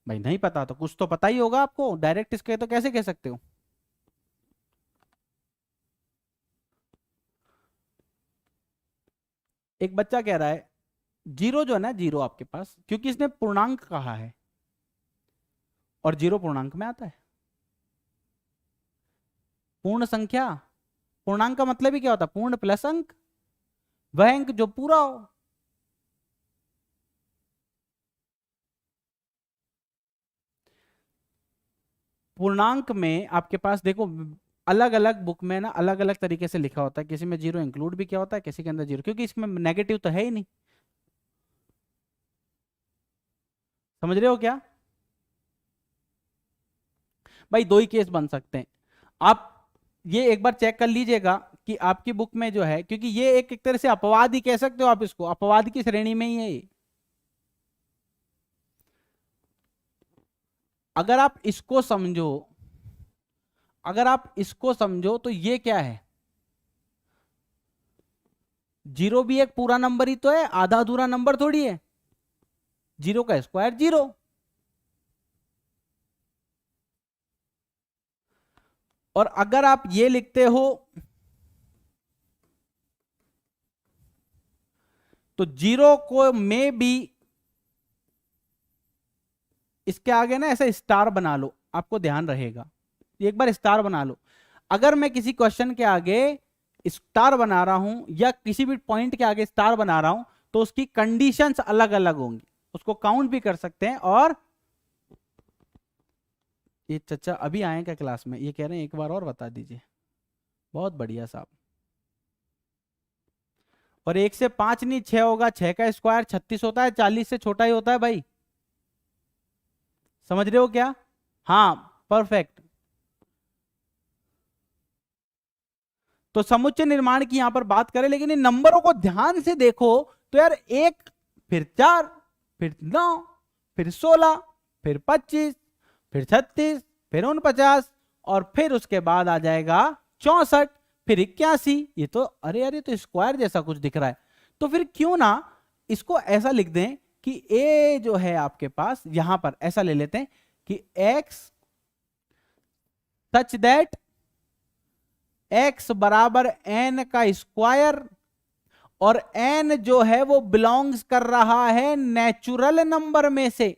भाई, नहीं पता तो कुछ तो पता ही होगा आपको, डायरेक्ट इसके तो कैसे कह सकते हो। एक बच्चा कह रहा है 0 जो है ना, 0 आपके पास, क्योंकि इसने पूर्णांक कहा है और 0 पूर्णांक में आता है, पूर्ण संख्या, पूर्णांक का मतलब ही क्या होता है, पूर्ण प्लस अंक, वह अंक जो पूरा हो। पूर्णांक में आपके पास देखो अलग अलग बुक में ना अलग अलग तरीके से लिखा होता है, किसी में 0 इंक्लूड भी किया होता है, किसी के अंदर 0, क्योंकि इसमें नेगेटिव तो है ही नहीं। समझ रहे हो क्या भाई? दो ही केस बन सकते हैं। आप ये एक बार चेक कर लीजिएगा कि आपकी बुक में जो है, क्योंकि ये एक तरह से अपवाद ही कह सकते हो आप इसको, अपवाद की श्रेणी में ही है ये। अगर आप इसको समझो, अगर आप इसको समझो तो ये क्या है, जीरो भी एक पूरा नंबर ही तो है, आधा अधूरा नंबर थोड़ी है। जीरो का स्क्वायर जीरो। और अगर आप ये लिखते हो तो जीरो को में भी इसके आगे ना ऐसा स्टार बना लो, आपको ध्यान रहेगा, एक बार स्टार बना लो। अगर मैं किसी क्वेश्चन के आगे स्टार बना रहा हूं या किसी भी पॉइंट के आगे स्टार बना रहा हूं तो उसकी कंडीशंस अलग अलग होंगी, उसको काउंट भी कर सकते हैं। और ये चचा अभी आए क्या क्लास में? ये कह रहे हैं एक बार और बता दीजिए। बहुत बढ़िया साहब। और एक से पांच नहीं, छह होगा, छह का स्क्वायर 36 होता है, 40 से छोटा ही होता है भाई। समझ रहे हो क्या? हाँ परफेक्ट। तो समुच्चय निर्माण की यहां पर बात करें, लेकिन इन नंबरों को ध्यान से देखो तो यार, एक फिर चार फिर 9 फिर 16 फिर 25 फिर 36 फिर 49 और फिर उसके बाद आ जाएगा 64 फिर 81। ये तो अरे अरे तो स्क्वायर जैसा कुछ दिख रहा है। तो फिर क्यों ना इसको ऐसा लिख दें कि ए जो है आपके पास यहां पर ऐसा ले लेते हैं कि x सच दैट x बराबर n का स्क्वायर, और n जो है वो बिलोंग्स कर रहा है नेचुरल नंबर में से।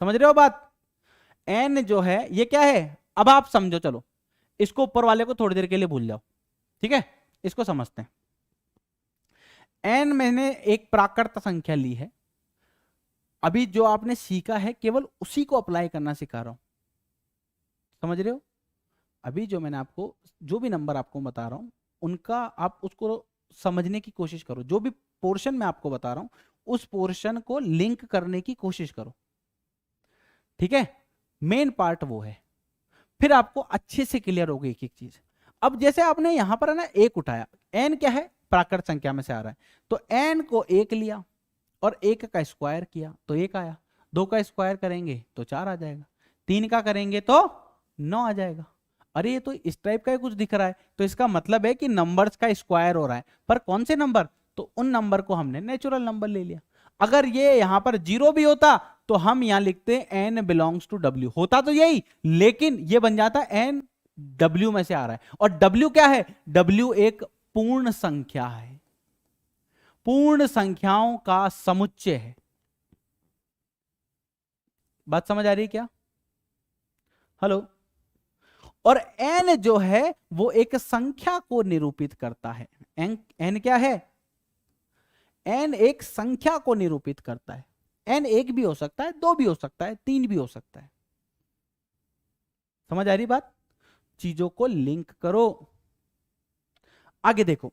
समझ रहे हो बात? n जो है ये क्या है, अब आप समझो, चलो इसको ऊपर वाले को थोड़ी देर के लिए भूल जाओ, ठीक है? इसको समझते हैं। n मैंने एक प्राकृत संख्या ली है, अभी जो आपने सीखा है केवल उसी को अप्लाई करना सिखा रहा हूं। समझ रहे हो? अभी जो मैंने आपको जो भी नंबर आपको बता रहा हूं उनका आप उसको समझने की कोशिश करो, जो भी पोर्शन मैं आपको बता रहा हूं उस पोर्शन को लिंक करने की कोशिश करो, ठीक है? मेन पार्ट वो है, फिर आपको अच्छे से क्लियर होगी एक एक चीज। अब जैसे आपने यहां पर है ना एक उठाया, एन क्या है, प्राकृत संख्या में से आ रहा है, तो एन को एक लिया और एक का स्क्वायर किया तो एक आया, दो का स्क्वायर करेंगे तो चार आ जाएगा, तीन का करेंगे तो 9 आ जाएगा। अरे ये तो इस टाइप का ही कुछ दिख रहा है, तो इसका मतलब है कि नंबर्स का स्क्वायर हो रहा है, पर कौन से नंबर? तो उन नंबर को हमने नेचुरल नंबर ले लिया। अगर ये यहां पर जीरो भी होता तो हम यहां लिखते एन बिलोंग्स टू डब्ल्यू, होता तो यही, लेकिन ये बन जाता एन डब्ल्यू में से आ रहा है। और डब्ल्यू क्या है? डब्ल्यू एक पूर्ण संख्या है, पूर्ण संख्याओं का समुच्चय है। बात समझ आ रही है क्या? हेलो? और n जो है वो एक संख्या को निरूपित करता है। n क्या है? n एक संख्या को निरूपित करता है। n एक भी हो सकता है, दो भी हो सकता है, तीन भी हो सकता है। समझ आ रही बात? चीजों को लिंक करो। आगे देखो,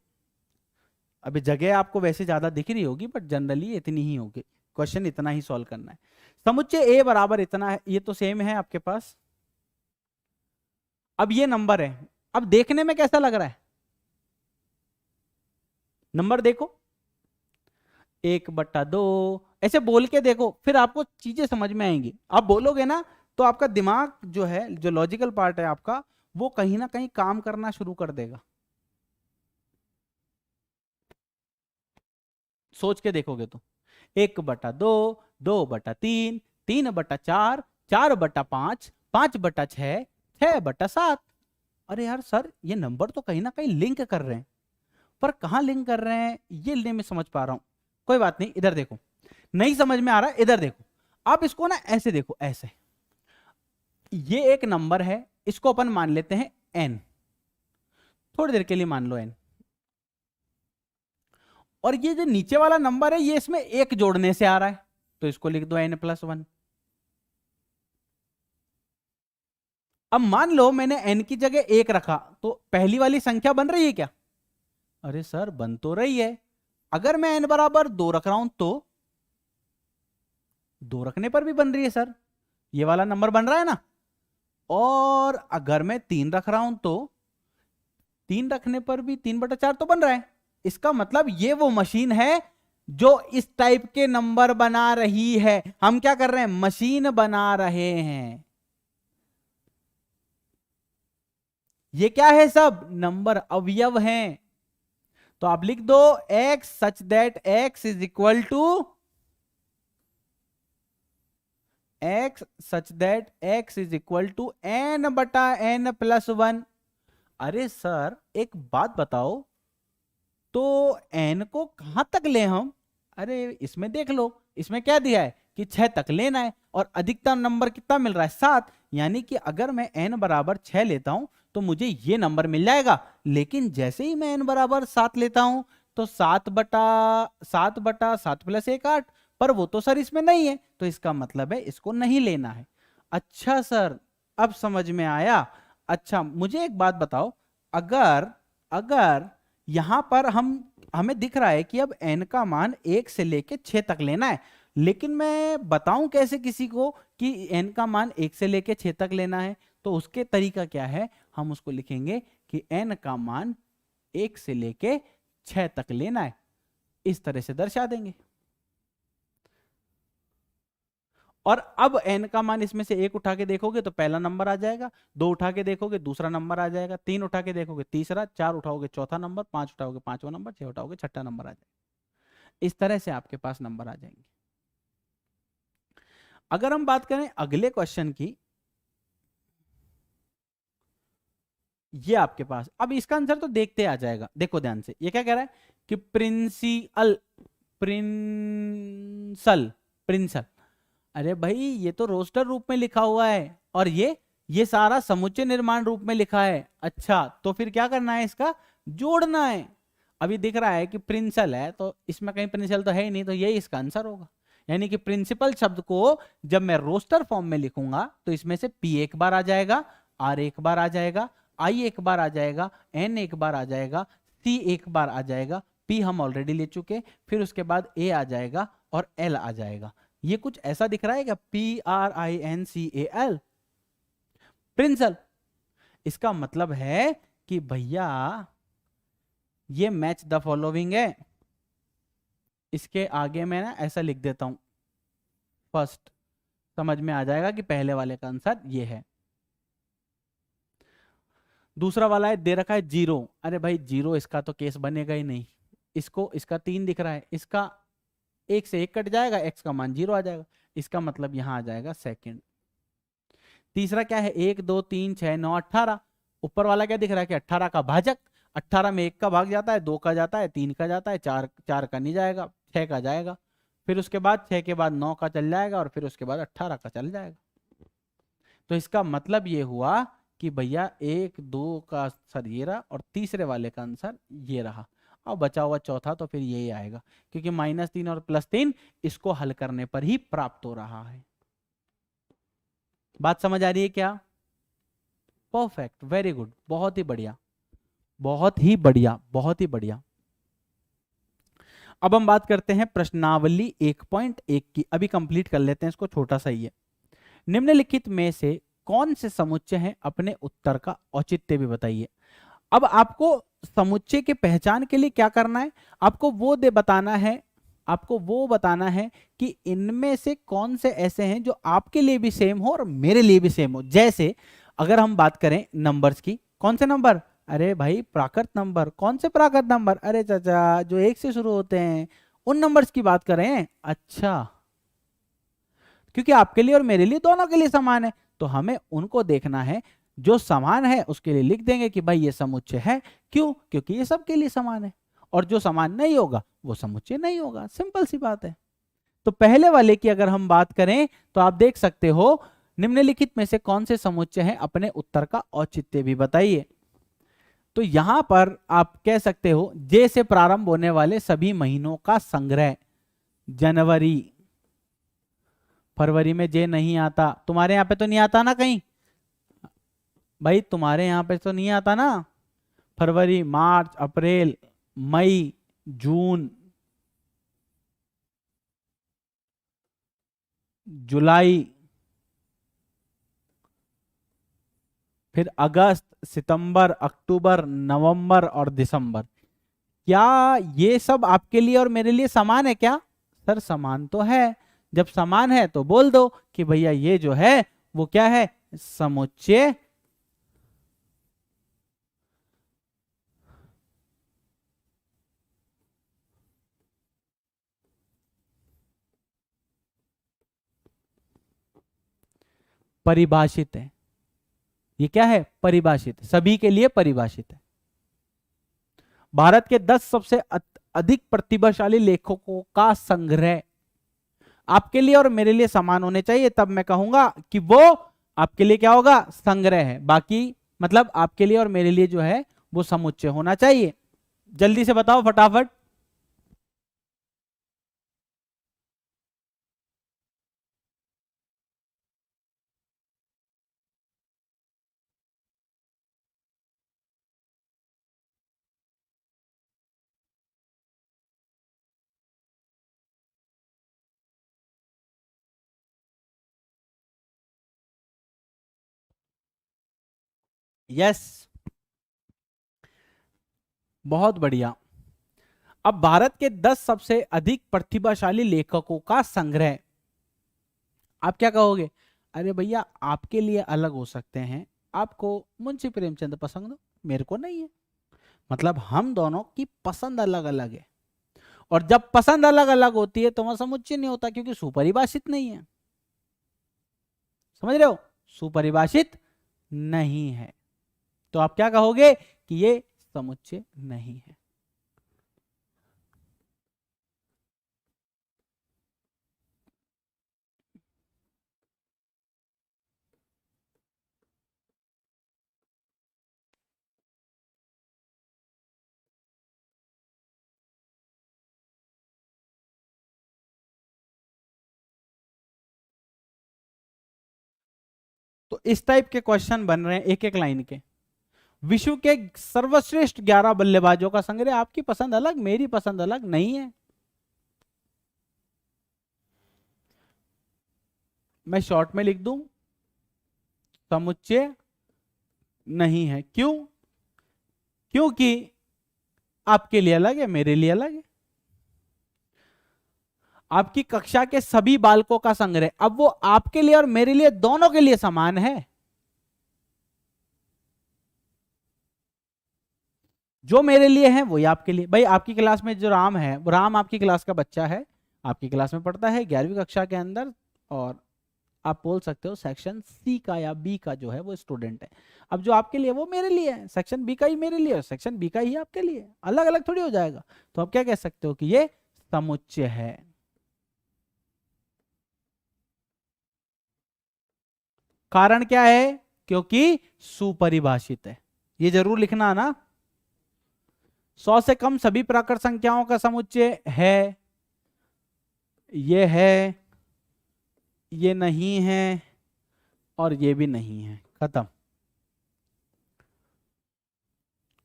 अभी जगह आपको वैसे ज्यादा दिख रही होगी बट जनरली इतनी ही होगी, क्वेश्चन इतना ही सॉल्व करना है। समुच्चय a बराबर इतना है, ये तो सेम है आपके पास। अब ये नंबर है, अब देखने में कैसा लग रहा है? नंबर देखो, 1/2 ऐसे बोल के देखो, फिर आपको चीजें समझ में आएंगी। आप बोलोगे ना तो आपका दिमाग जो है, जो लॉजिकल पार्ट है आपका, वो कहीं ना कहीं काम करना शुरू कर देगा। सोच के देखोगे तो 1/2, 2/3, 3/4, 4/5, 5/6, 6/7। अरे यार सर, ये नंबर तो कहीं ना कहीं लिंक कर रहे हैं, पर कहां लिंक कर रहे हैं ये नहीं मैं समझ पा रहा हूं। कोई बात नहीं, इधर देखो, नहीं समझ में आ रहा है इधर देखो। आप इसको ना ऐसे देखो, ऐसे, ये एक नंबर है, इसको अपन मान लेते हैं n, थोड़ी देर के लिए मान लो n। और ये जो नीचे वाला नंबर है ये इसमें एक जोड़ने से आ रहा है, तो इसको लिख दो n+1। अब मान लो मैंने n की जगह एक रखा, तो पहली वाली संख्या बन रही है क्या? अरे सर बन तो रही है। अगर मैं n बराबर 2 रख रहा हूं तो 2 रखने पर भी बन रही है सर, ये वाला नंबर बन रहा है ना। और अगर मैं 3 रख रहा हूं तो 3 रखने पर भी 3/4 तो बन रहा है। इसका मतलब ये वो मशीन है जो इस टाइप के नंबर बना रही है। हम क्या कर रहे हैं, मशीन बना रहे हैं। ये क्या है, सब नंबर अवयव हैं। तो आप लिख दो x such that x is equal to n/n+1। अरे सर एक बात बताओ, तो n को कहां तक ले हम। अरे इसमें देख लो, इसमें क्या दिया है कि 6 तक लेना है और अधिकतम नंबर कितना मिल रहा है, 7। यानी कि अगर मैं n बराबर 6 लेता हूं तो मुझे ये नंबर मिल जाएगा। लेकिन जैसे ही मैं n बराबर 7 लेता हूं तो 7/7 + 1 8, पर वो तो सर इसमें नहीं है, तो इसका मतलब है इसको नहीं लेना है। अच्छा सर, अब समझ में आया। अच्छा मुझे एक बात बताओ, अगर अगर यहां पर हमें दिख रहा है कि अब n का मान 1 से लेके 6 तक लेना है, लेकिन मैं बताऊं कैसे किसी को कि n का मान 1 से लेके 6 तक लेना है। तो उसके तरीका क्या है, हम उसको लिखेंगे कि n का मान 1 से लेके 6 तक लेना है, इस तरह से दर्शा देंगे। और अब n का मान इसमें से 1 उठा के देखोगे तो पहला नंबर आ जाएगा, 2 उठा के देखोगे दूसरा नंबर आ जाएगा, 3 उठा के देखोगे तीसरा, 4 उठाओगे चौथा नंबर, 5 उठाओगे पांचवा नंबर, 6 उठाओगे छठा नंबर आ जाएगा। इस तरह से आपके पास नंबर आ जाएंगे। अगर हम बात करें अगले क्वेश्चन की, ये आपके पास, अब इसका आंसर तो देखते आ जाएगा। देखो ध्यान से, ये क्या कह रहा है कि प्रिंसल। अरे भाई ये तो रोस्टर रूप में लिखा हुआ है और ये सारा समुच्चय निर्माण रूप में लिखा है। अच्छा तो फिर क्या करना है, इसका जोड़ना है। अभी दिख रहा है कि प्रिंसल है, तो इसमें कहीं प्रिंसल तो है ही नहीं, तो यही इसका आंसर होगा। यानी कि प्रिंसिपल शब्द को जब मैं रोस्टर फॉर्म में लिखूंगा तो इसमें से p एक बार आ जाएगा, r एक बार आ जाएगा, i एक बार आ जाएगा, n एक बार आ जाएगा, c एक बार आ जाएगा, p हम ऑलरेडी ले चुके, फिर उसके बाद a आ जाएगा और l आ जाएगा। ये कुछ ऐसा दिख रहा है क्या, PRINCAL, प्रिंसल। इसका मतलब है कि भैया ये मैच द फॉलोइंग है। इसके आगे मैं ना ऐसा लिख देता हूं, फर्स्ट, समझ में आ जाएगा कि पहले वाले का आंसर ये है। दूसरा वाला है दे रखा है 0। अरे भाई 0 इसका तो केस बनेगा ही नहीं। इसका 3 दिख रहा है, इसका 1 से 1 कट जाएगा, x का मान 0 आ जाएगा, इसका मतलब यहां आ जाएगा सेकंड। तीसरा क्या है, 1 2 3 6 9 18। ऊपर वाला क्या दिख रहा है कि 18 का भाजक, 18 में 1 का भाग जाता है, 2 का जाता है, 3 का जाता है, 4 का नहीं जाएगा, 6 का जाएगा, फिर उसके बाद 6 के बाद 9 का चल जाएगा और फिर उसके बाद 18 का चल जाएगा। तो इसका मतलब ये हुआ कि भैया 1 2 का आंसर ये रहा और तीसरे वाले का आंसर ये रहा, और बचा हुआ चौथा तो फिर यही आएगा, क्योंकि -3 और +3 इसको हल करने पर ही प्राप्त हो रहा है। बात समझ आ रही है क्या? परफेक्ट, वेरी गुड, बहुत ही बढ़िया, बहुत ही बढ़िया, बहुत ही बढ़िया। अब हम बात करते हैं प्रश्नावली 1.1 की। अभी कंप्लीट कर लेते हैं इसको, छोटा सा ही है। निम्नलिखित में से कौन से समुच्चय हैं, अपने उत्तर का औचित्य भी बताइए। अब आपको समुच्चय के पहचान के लिए क्या करना है, आपको वो बताना है कि इनमें से कौन से ऐसे हैं जो आपके लिए भी सेम हो और मेरे लिए भी सेम हो। जैसे अगर हम बात करें नंबर्स की, कौन से नंबर, अरे भाई प्राकृत नंबर। कौन से प्राकृत नंबर, अरे चाचा जो 1 से शुरू होते हैं उन नंबर्स की बात करें। अच्छा, क्योंकि आपके लिए और मेरे लिए, दोनों के लिए समान है, तो हमें उनको देखना है। जो समान है उसके लिए लिख देंगे कि भाई ये समुच्चय है, क्यों, क्योंकि ये सबके लिए समान है, और जो समान नहीं होगा वो समुच्चय नहीं होगा, सिंपल सी बात है। तो पहले वाले की अगर हम बात करें तो आप देख सकते हो, निम्नलिखित में से कौन से समुच्चय हैं, अपने उत्तर का औचित्य भी बताइए। तो यहां पर आप कह सकते हो जे से प्रारंभ होने वाले सभी महीनों का संग्रह। जनवरी, फरवरी में जे नहीं आता, तुम्हारे यहां पे तो नहीं आता ना कहीं भाई, तुम्हारे यहां पे तो नहीं आता ना। फरवरी, मार्च, अप्रैल, मई, जून, जुलाई, फिर अगस्त, सितंबर, अक्टूबर, नवंबर और दिसंबर। क्या ये सब आपके लिए और मेरे लिए समान है क्या? सर समान तो है। जब समान है तो बोल दो कि भैया ये जो है वो क्या है, समुच्चय परिभाषित है। ये क्या है, परिभाषित, सभी के लिए परिभाषित है। भारत के 10 सबसे अधिक प्रतिभाशाली लेखकों का संग्रह आपके लिए और मेरे लिए समान होने चाहिए, तब मैं कहूंगा कि वो आपके लिए क्या होगा, संग्रह है। बाकी मतलब आपके लिए और मेरे लिए जो है वो समुच्चय होना चाहिए। जल्दी से बताओ फटाफट। यस, बहुत बढ़िया। अब भारत के 10 सबसे अधिक प्रतिभाशाली लेखकों का संग्रह, आप क्या कहोगे? अरे भैया आपके लिए अलग हो सकते हैं, आपको मुंशी प्रेमचंद पसंद हो, मेरे को नहीं है। मतलब हम दोनों की पसंद अलग अलग है, और जब पसंद अलग अलग होती है तो वह समुच्चय नहीं होता, क्योंकि सुपरिभाषित नहीं है। समझ रहे हो, सुपरिभाषित नहीं है, तो आप क्या कहोगे कि ये समुच्चय नहीं है। तो इस टाइप के क्वेश्चन बन रहे हैं एक एक लाइन के। विश्व के सर्वश्रेष्ठ 11 बल्लेबाजों का संग्रह, आपकी पसंद अलग मेरी पसंद अलग नहीं है। मैं शॉर्ट में लिख दूं, समुच्चय नहीं है। क्यों? क्योंकि आपके लिए अलग है, मेरे लिए अलग है। आपकी कक्षा के सभी बालकों का संग्रह, अब वो आपके लिए और मेरे लिए दोनों के लिए समान है। जो मेरे लिए है वही आपके लिए। भाई आपकी क्लास में जो राम है, वो राम आपकी क्लास का बच्चा है, आपकी क्लास में पढ़ता है 11वीं कक्षा के अंदर, और आप बोल सकते हो सेक्शन सी का या बी का जो है वो स्टूडेंट है। अब जो आपके लिए वो मेरे लिए है, सेक्शन बी का ही मेरे लिए और सेक्शन बी का ही आपके लिए, अलग अलग थोड़ी हो जाएगा। तो आप क्या कह सकते हो कि ये समुच्चय है। कारण क्या है? क्योंकि सुपरिभाषित है। ये जरूर लिखना ना। 100 से कम सभी प्राकृत संख्याओं का समुच्चय है, ये है, ये नहीं है, और ये भी नहीं है। खत्म।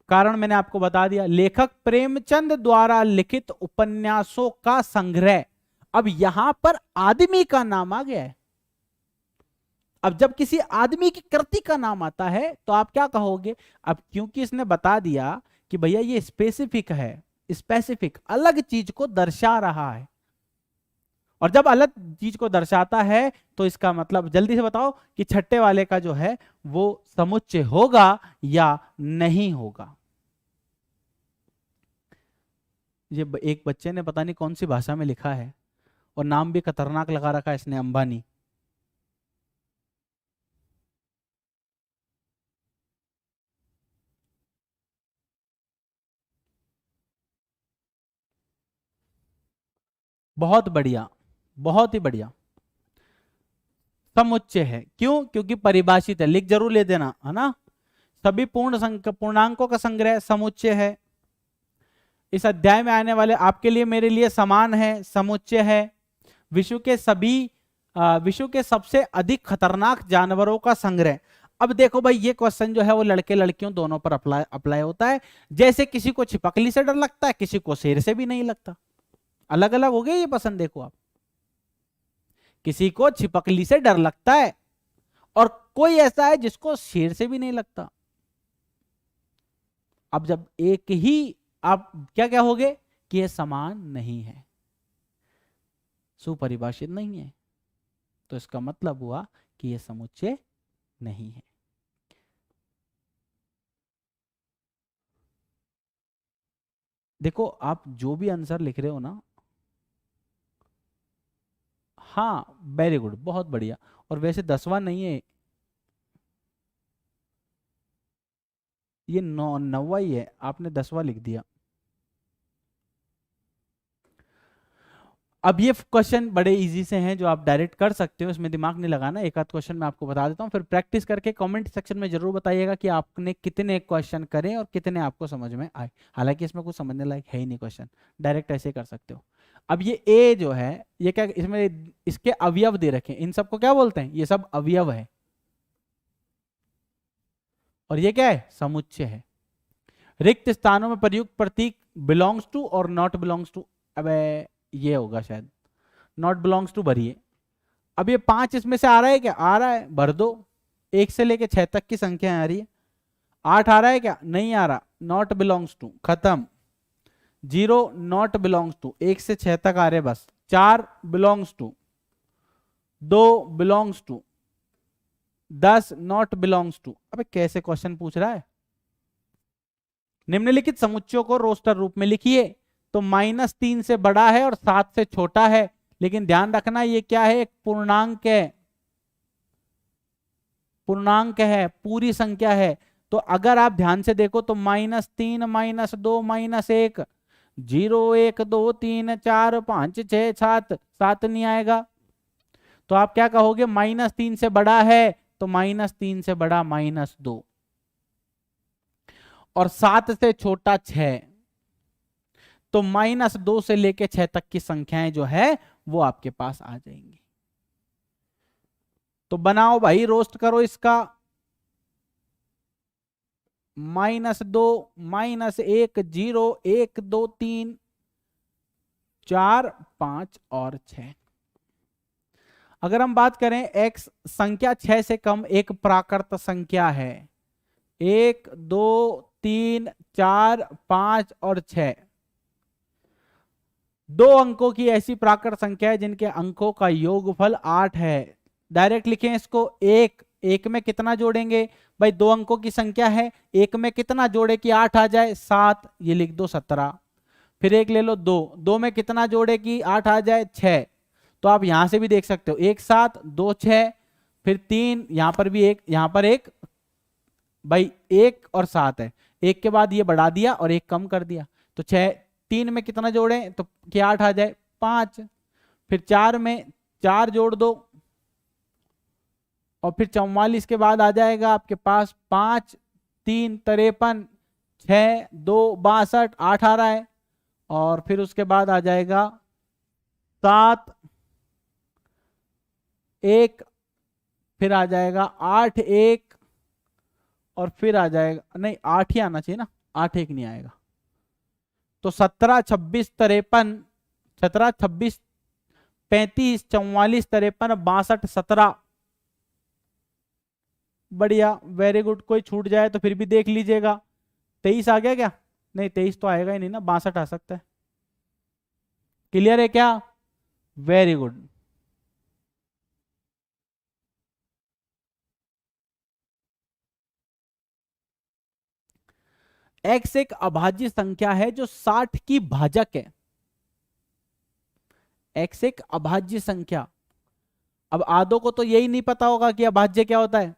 कारण मैंने आपको बता दिया, लेखक प्रेमचंद द्वारा लिखित उपन्यासों का संग्रह। अब यहां पर आदमी का नाम आ गया है। अब जब किसी आदमी की कृति का नाम आता है तो आप क्या कहोगे? अब क्योंकि इसने बता दिया कि भैया ये स्पेसिफिक है, स्पेसिफिक अलग चीज को दर्शा रहा है, और जब अलग चीज को दर्शाता है तो इसका मतलब, जल्दी से बताओ कि छठे वाले का जो है वो समुच्चय होगा या नहीं होगा। ये एक बच्चे ने पता नहीं कौन सी भाषा में लिखा है, और नाम भी खतरनाक लगा रखा है इसने, अंबानी। बहुत बढ़िया, बहुत ही बढ़िया। समुच्चय है, क्यों? क्योंकि परिभाषित है। लिख जरूर ले देना, है ना। सभी पूर्णांकों का संग्रह समुच्चय है। इस अध्याय में आने वाले आपके लिए मेरे लिए समान है, समुच्चय है। विश्व के सबसे अधिक खतरनाक जानवरों का संग्रह। अब देखो भाई, ये क्वेश्चन जो है वो लड़के लड़कियों दोनों पर अप्लाई होता है। जैसे किसी को छिपकली से डर लगता है, किसी को शेर से भी नहीं लगता। अलग अलग हो गए ये पसंद। देखो आप, किसी को छिपकली से डर लगता है और कोई ऐसा है जिसको शेर से भी नहीं लगता। अब जब एक ही, आप क्या कहोगे कि यह समान नहीं है, सुपरिभाषित नहीं है, तो इसका मतलब हुआ कि यह समुच्चय नहीं है। देखो आप जो भी आंसर लिख रहे हो ना, हाँ वेरी गुड, बहुत बढ़िया। और वैसे 10वां नहीं है ये, 9वां ही है, आपने 10वां लिख दिया। अब ये क्वेश्चन बड़े इजी से हैं जो आप डायरेक्ट कर सकते हो, इसमें दिमाग नहीं लगाना। एक आध क्वेश्चन मैं आपको बता देता हूँ, फिर प्रैक्टिस करके कमेंट सेक्शन में जरूर बताइएगा कि आपने कितने क्वेश्चन करे और कितने आपको समझ में आए। हालांकि इसमें कुछ समझने लायक है ही नहीं क्वेश्चन, डायरेक्ट ऐसे कर सकते हो। अब ये ए जो है, ये क्या, इसमें इसके अवयव दे रखे हैं, इन सबको क्या बोलते हैं, ये सब अवयव है। और ये क्या है, समुच्चय है। रिक्त स्थानों में प्रयुक्त प्रतीक बिलोंग्स टू और नॉट बिलोंग्स टू, अब ये होगा शायद, नॉट बिलोंग्स टू भरिए। अब ये 5 इसमें से आ रहा है क्या, आ रहा है, भर दो। 1 से लेके 6 तक की संख्या आ रही है। 8 आ रहा है क्या, नहीं आ रहा, नॉट बिलोंग्स टू, खत्म। 0 नॉट बिलोंग्स टू, 1 से 6 तक आ रहे बस। 4 belongs to, 2 belongs to, 10 not belongs to. अबे कैसे क्वेश्चन पूछ रहा है। निम्नलिखित समुच्चयों को रोस्टर रूप में लिखिए। तो -3 से बड़ा है और 7 से छोटा है, लेकिन ध्यान रखना ये क्या है, एक पूर्णांक है, पूर्णांक है, पूरी संख्या है। तो अगर आप ध्यान से देखो तो -3 -2 -1, 0 1 2 3 4 5 6 7, 7 नहीं आएगा। तो आप क्या कहोगे, -3 से बड़ा है, तो -3 से बड़ा -2, और 7 से छोटा 6, तो -2 से लेके 6 तक की संख्याएं जो है वो आपके पास आ जाएंगी। तो बनाओ भाई, रोस्ट करो इसका। -2 -1 0 1 2 3 4 5 और 6। अगर हम बात करें x संख्या 6 से कम एक प्राकृत संख्या है, 1 2 3 4 5 और 6, 2 अंकों की ऐसी प्राकृत संख्या है जिनके अंकों का योगफल 8 है। डायरेक्ट लिखें इसको, एक में कितना जोड़ेंगे भाई, 2 अंकों की संख्या है, एक में कितना जोड़े कि 8 आ जाए, 7, ये लिख दो 17। फिर एक ले लो 2 में कितना जोड़े कि 8 आ जाए, 6। तो आप यहां से भी देख सकते हो, 1 7 2 6, फिर 3, यहां पर भी 1, यहां पर 1, भाई 1 और 7 है, 1 के बाद ये बढ़ा दिया और 1 कम कर दिया, तो 6, 3 में कितना जोड़े तो कि 8 आ जाए, 5। फिर 4 में 4 जोड़ दो, और फिर 44 के बाद आ जाएगा आपके पास 5 3 53, 6 2 62, 8 आ रहा है। और फिर उसके बाद आ जाएगा 7 1, फिर आ जाएगा 8 1, और फिर आ जाएगा, नहीं 8 ही आना चाहिए ना, 8 1 नहीं आएगा। तो 17 26 53, 17 26 35 44 53 62 17। बढ़िया, वेरी गुड। कोई छूट जाए तो फिर भी देख लीजिएगा। 23 आ गया क्या, नहीं 23 तो आएगा ही नहीं ना, 62 आ सकता है। क्लियर है क्या, वेरी गुड। x एक अभाज्य संख्या है जो 60 की भाजक है। x एक अभाज्य संख्या, अब आधो को तो यही नहीं पता होगा कि अभाज्य क्या होता है।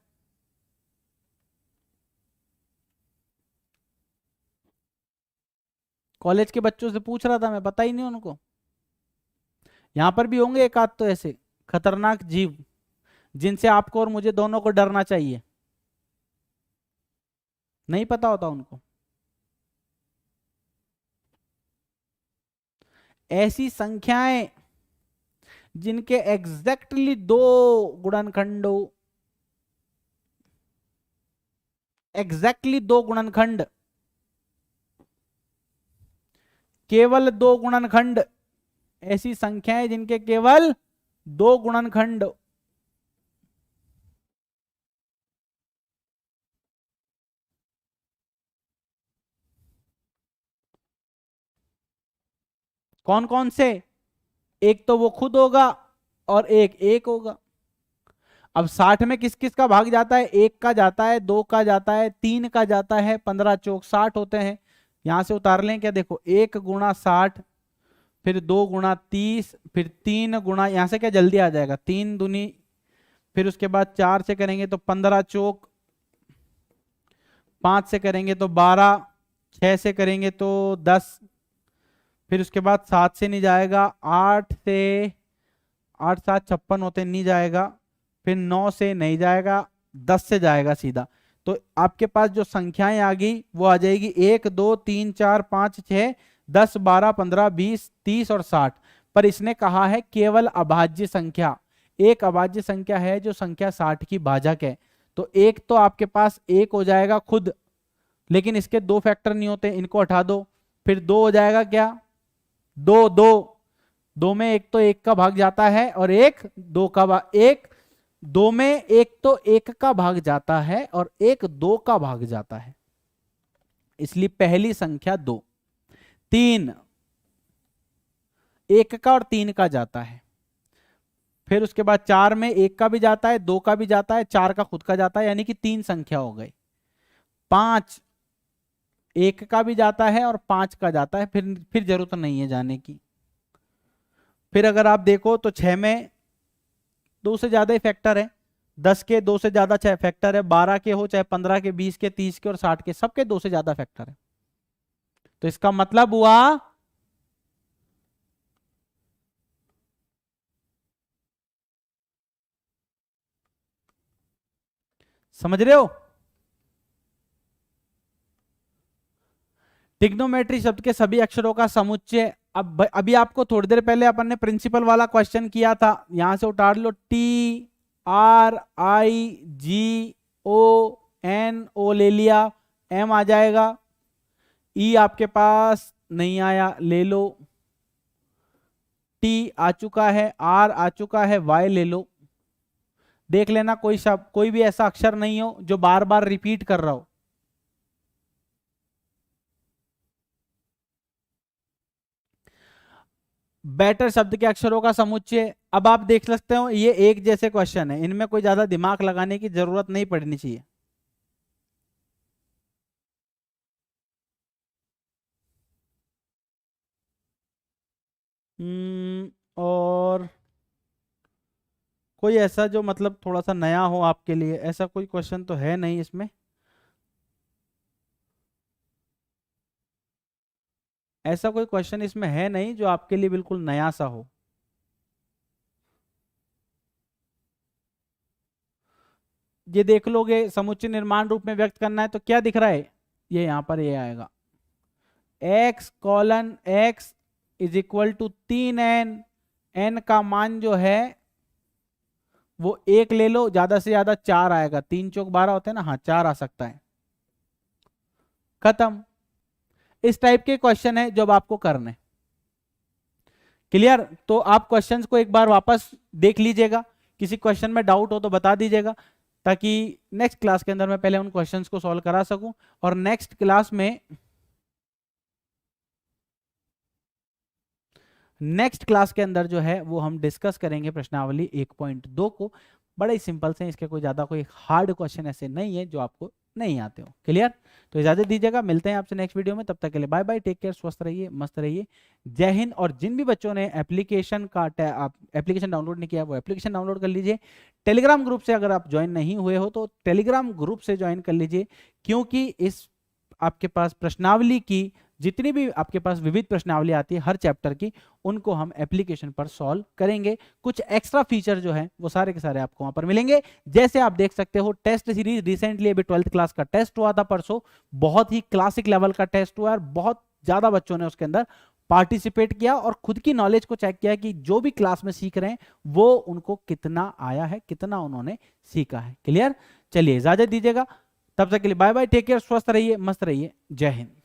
कॉलेज के बच्चों से पूछ रहा था मैं, पता ही नहीं उनको। यहां पर भी होंगे एक आध तो ऐसे खतरनाक जीव जिनसे आपको और मुझे दोनों को डरना चाहिए, नहीं पता होता उनको। ऐसी संख्याएं जिनके एग्जैक्टली 2 गुणनखंडों, एग्जैक्टली 2 गुणनखंड, केवल 2 गुणनखंड, ऐसी संख्याएं जिनके केवल दो गुणनखंड कौन कौन से? एक तो वो खुद होगा और एक एक होगा। अब 60 में किस किस का भाग जाता है? एक का जाता है, दो का जाता है, तीन का जाता है, 15 चौक 60 होते हैं। यहां से उतार लें क्या? देखो 1 × 60, फिर 2 × 30, फिर 3 यहां से क्या जल्दी आ जाएगा, 3 दूनी, फिर उसके बाद 4 से करेंगे तो 15 चौक, 5 से करेंगे तो 12, 6 से करेंगे तो 10, फिर उसके बाद 7 से नहीं जाएगा, 8 से, 8 7 56 होते नहीं जाएगा, फिर 9 से नहीं जाएगा, 10 से जाएगा सीधा। तो आपके पास जो संख्याएं आ गई वो आ जाएगी 1 2 3 4 5 6 10 12 15 20 30 और 60। पर इसने कहा है केवल अभाज्य संख्या, एक अभाज्य संख्या है जो संख्या 60 की भाजक है। तो एक तो आपके पास एक हो जाएगा खुद, लेकिन इसके दो फैक्टर नहीं होते, इनको हटा दो। फिर दो हो जाएगा क्या? दो दो, दो में एक तो एक का भाग जाता है और एक दो का भाग, एक दो में एक तो एक का भाग जाता है और एक दो का भाग जाता है, इसलिए पहली संख्या 2। 3 एक का और 3 का जाता है, फिर उसके बाद 4 में एक का भी जाता है, दो का भी जाता है, 4 का खुद का जाता है, यानी कि 3 संख्या हो गई। 5 एक का भी जाता है और 5 का जाता है, फिर जरूरत नहीं है जाने की। फिर अगर आप देखो तो 6 में 2 से ज्यादा ही फैक्टर है, 10 के 2 से ज्यादा फैक्टर है, 12 के हो चाहे 15 के, 20 के, 30 के और 60 के, सबके 2 से ज्यादा फैक्टर है। तो इसका मतलब हुआ समझ रहे हो? ट्रिग्नोमेट्री शब्द के सभी अक्षरों का समुच्चय। अब अभी आपको थोड़ी देर पहले अपन ने प्रिंसिपल वाला क्वेश्चन किया था, यहां से उतार लो, TRIGON ले लिया, M आ जाएगा, E आपके पास नहीं आया, ले लो, T आ चुका है, R आ चुका है, Y ले लो। देख लेना कोई शब्द, कोई भी ऐसा अक्षर नहीं हो जो बार बार रिपीट कर रहा हो। बेटर शब्द के अक्षरों का समुच्चय। अब आप देख सकते हो ये एक जैसे क्वेश्चन है, इनमें कोई ज्यादा दिमाग लगाने की जरूरत नहीं पड़नी चाहिए। और कोई ऐसा जो मतलब थोड़ा सा नया हो आपके लिए, ऐसा कोई क्वेश्चन तो है नहीं इसमें। ऐसा कोई क्वेश्चन इसमें है नहीं जो आपके लिए बिल्कुल नया सा हो। ये देख लोगे, समुच्चय निर्माण रूप में व्यक्त करना है तो क्या दिख रहा है, ये यहां पर ये आएगा, x:x = 3n, n का मान जो है वो एक ले लो, ज्यादा से ज्यादा 4 आएगा, 3 चौक 12 होते हैं ना, हाँ 4 आ सकता है, खत्म। इस टाइप के क्वेश्चन है जो अब आपको करने। क्लियर? तो आप क्वेश्चंस को एक बार वापस देख लीजिएगा, किसी क्वेश्चन में डाउट हो तो बता दीजिएगा, ताकि नेक्स्ट क्लास के अंदर मैं पहले उन क्वेश्चंस को सॉल्व करा सकूं। और नेक्स्ट क्लास के अंदर जो है वो हम डिस्कस करेंगे प्रश्नावली 1.2 को। बड़े ही सिंपल से, इसके कोई ज्यादा कोई हार्ड क्वेश्चन ऐसे नहीं है जो आपको नहीं आते हो। क्लियर? तो इजाजत दीजिएगा, मिलते हैं आपसे नेक्स्ट वीडियो में, तब तक के लिए बाय बाय, टेक केयर, स्वस्थ रहिए, मस्त रहिए, जय हिंद। और जिन भी बच्चों ने एप्लीकेशन डाउनलोड नहीं किया वो एप्लीकेशन डाउनलोड कर लीजिए। टेलीग्राम ग्रुप से अगर आप ज्वाइन नहीं हुए हो तो टेलीग्राम ग्रुप से ज्वाइन कर लीजिए, क्योंकि इस आपके पास प्रश्नावली की जितनी भी आपके पास विविध प्रश्नावली आती है हर चैप्टर की, उनको हम एप्लीकेशन पर सॉल्व करेंगे। कुछ एक्स्ट्रा फीचर जो है वो सारे के सारे आपको वहां पर मिलेंगे। जैसे आप देख सकते हो टेस्ट सीरीज, रिसेंटली अभी 12th क्लास का टेस्ट हुआ था परसों, बहुत ही क्लासिक लेवल का टेस्ट हुआ और बहुत ज्यादा बच्चों ने उसके अंदर पार्टिसिपेट किया और खुद की नॉलेज को चेक किया कि जो भी क्लास में सीख रहे हैं वो उनको कितना आया है, कितना उन्होंने सीखा है। क्लियर? चलिए इजाजत दीजिएगा, तब तक के लिए बाय बाय, टेक केयर, स्वस्थ रहिए, मस्त रहिए, जय हिंद।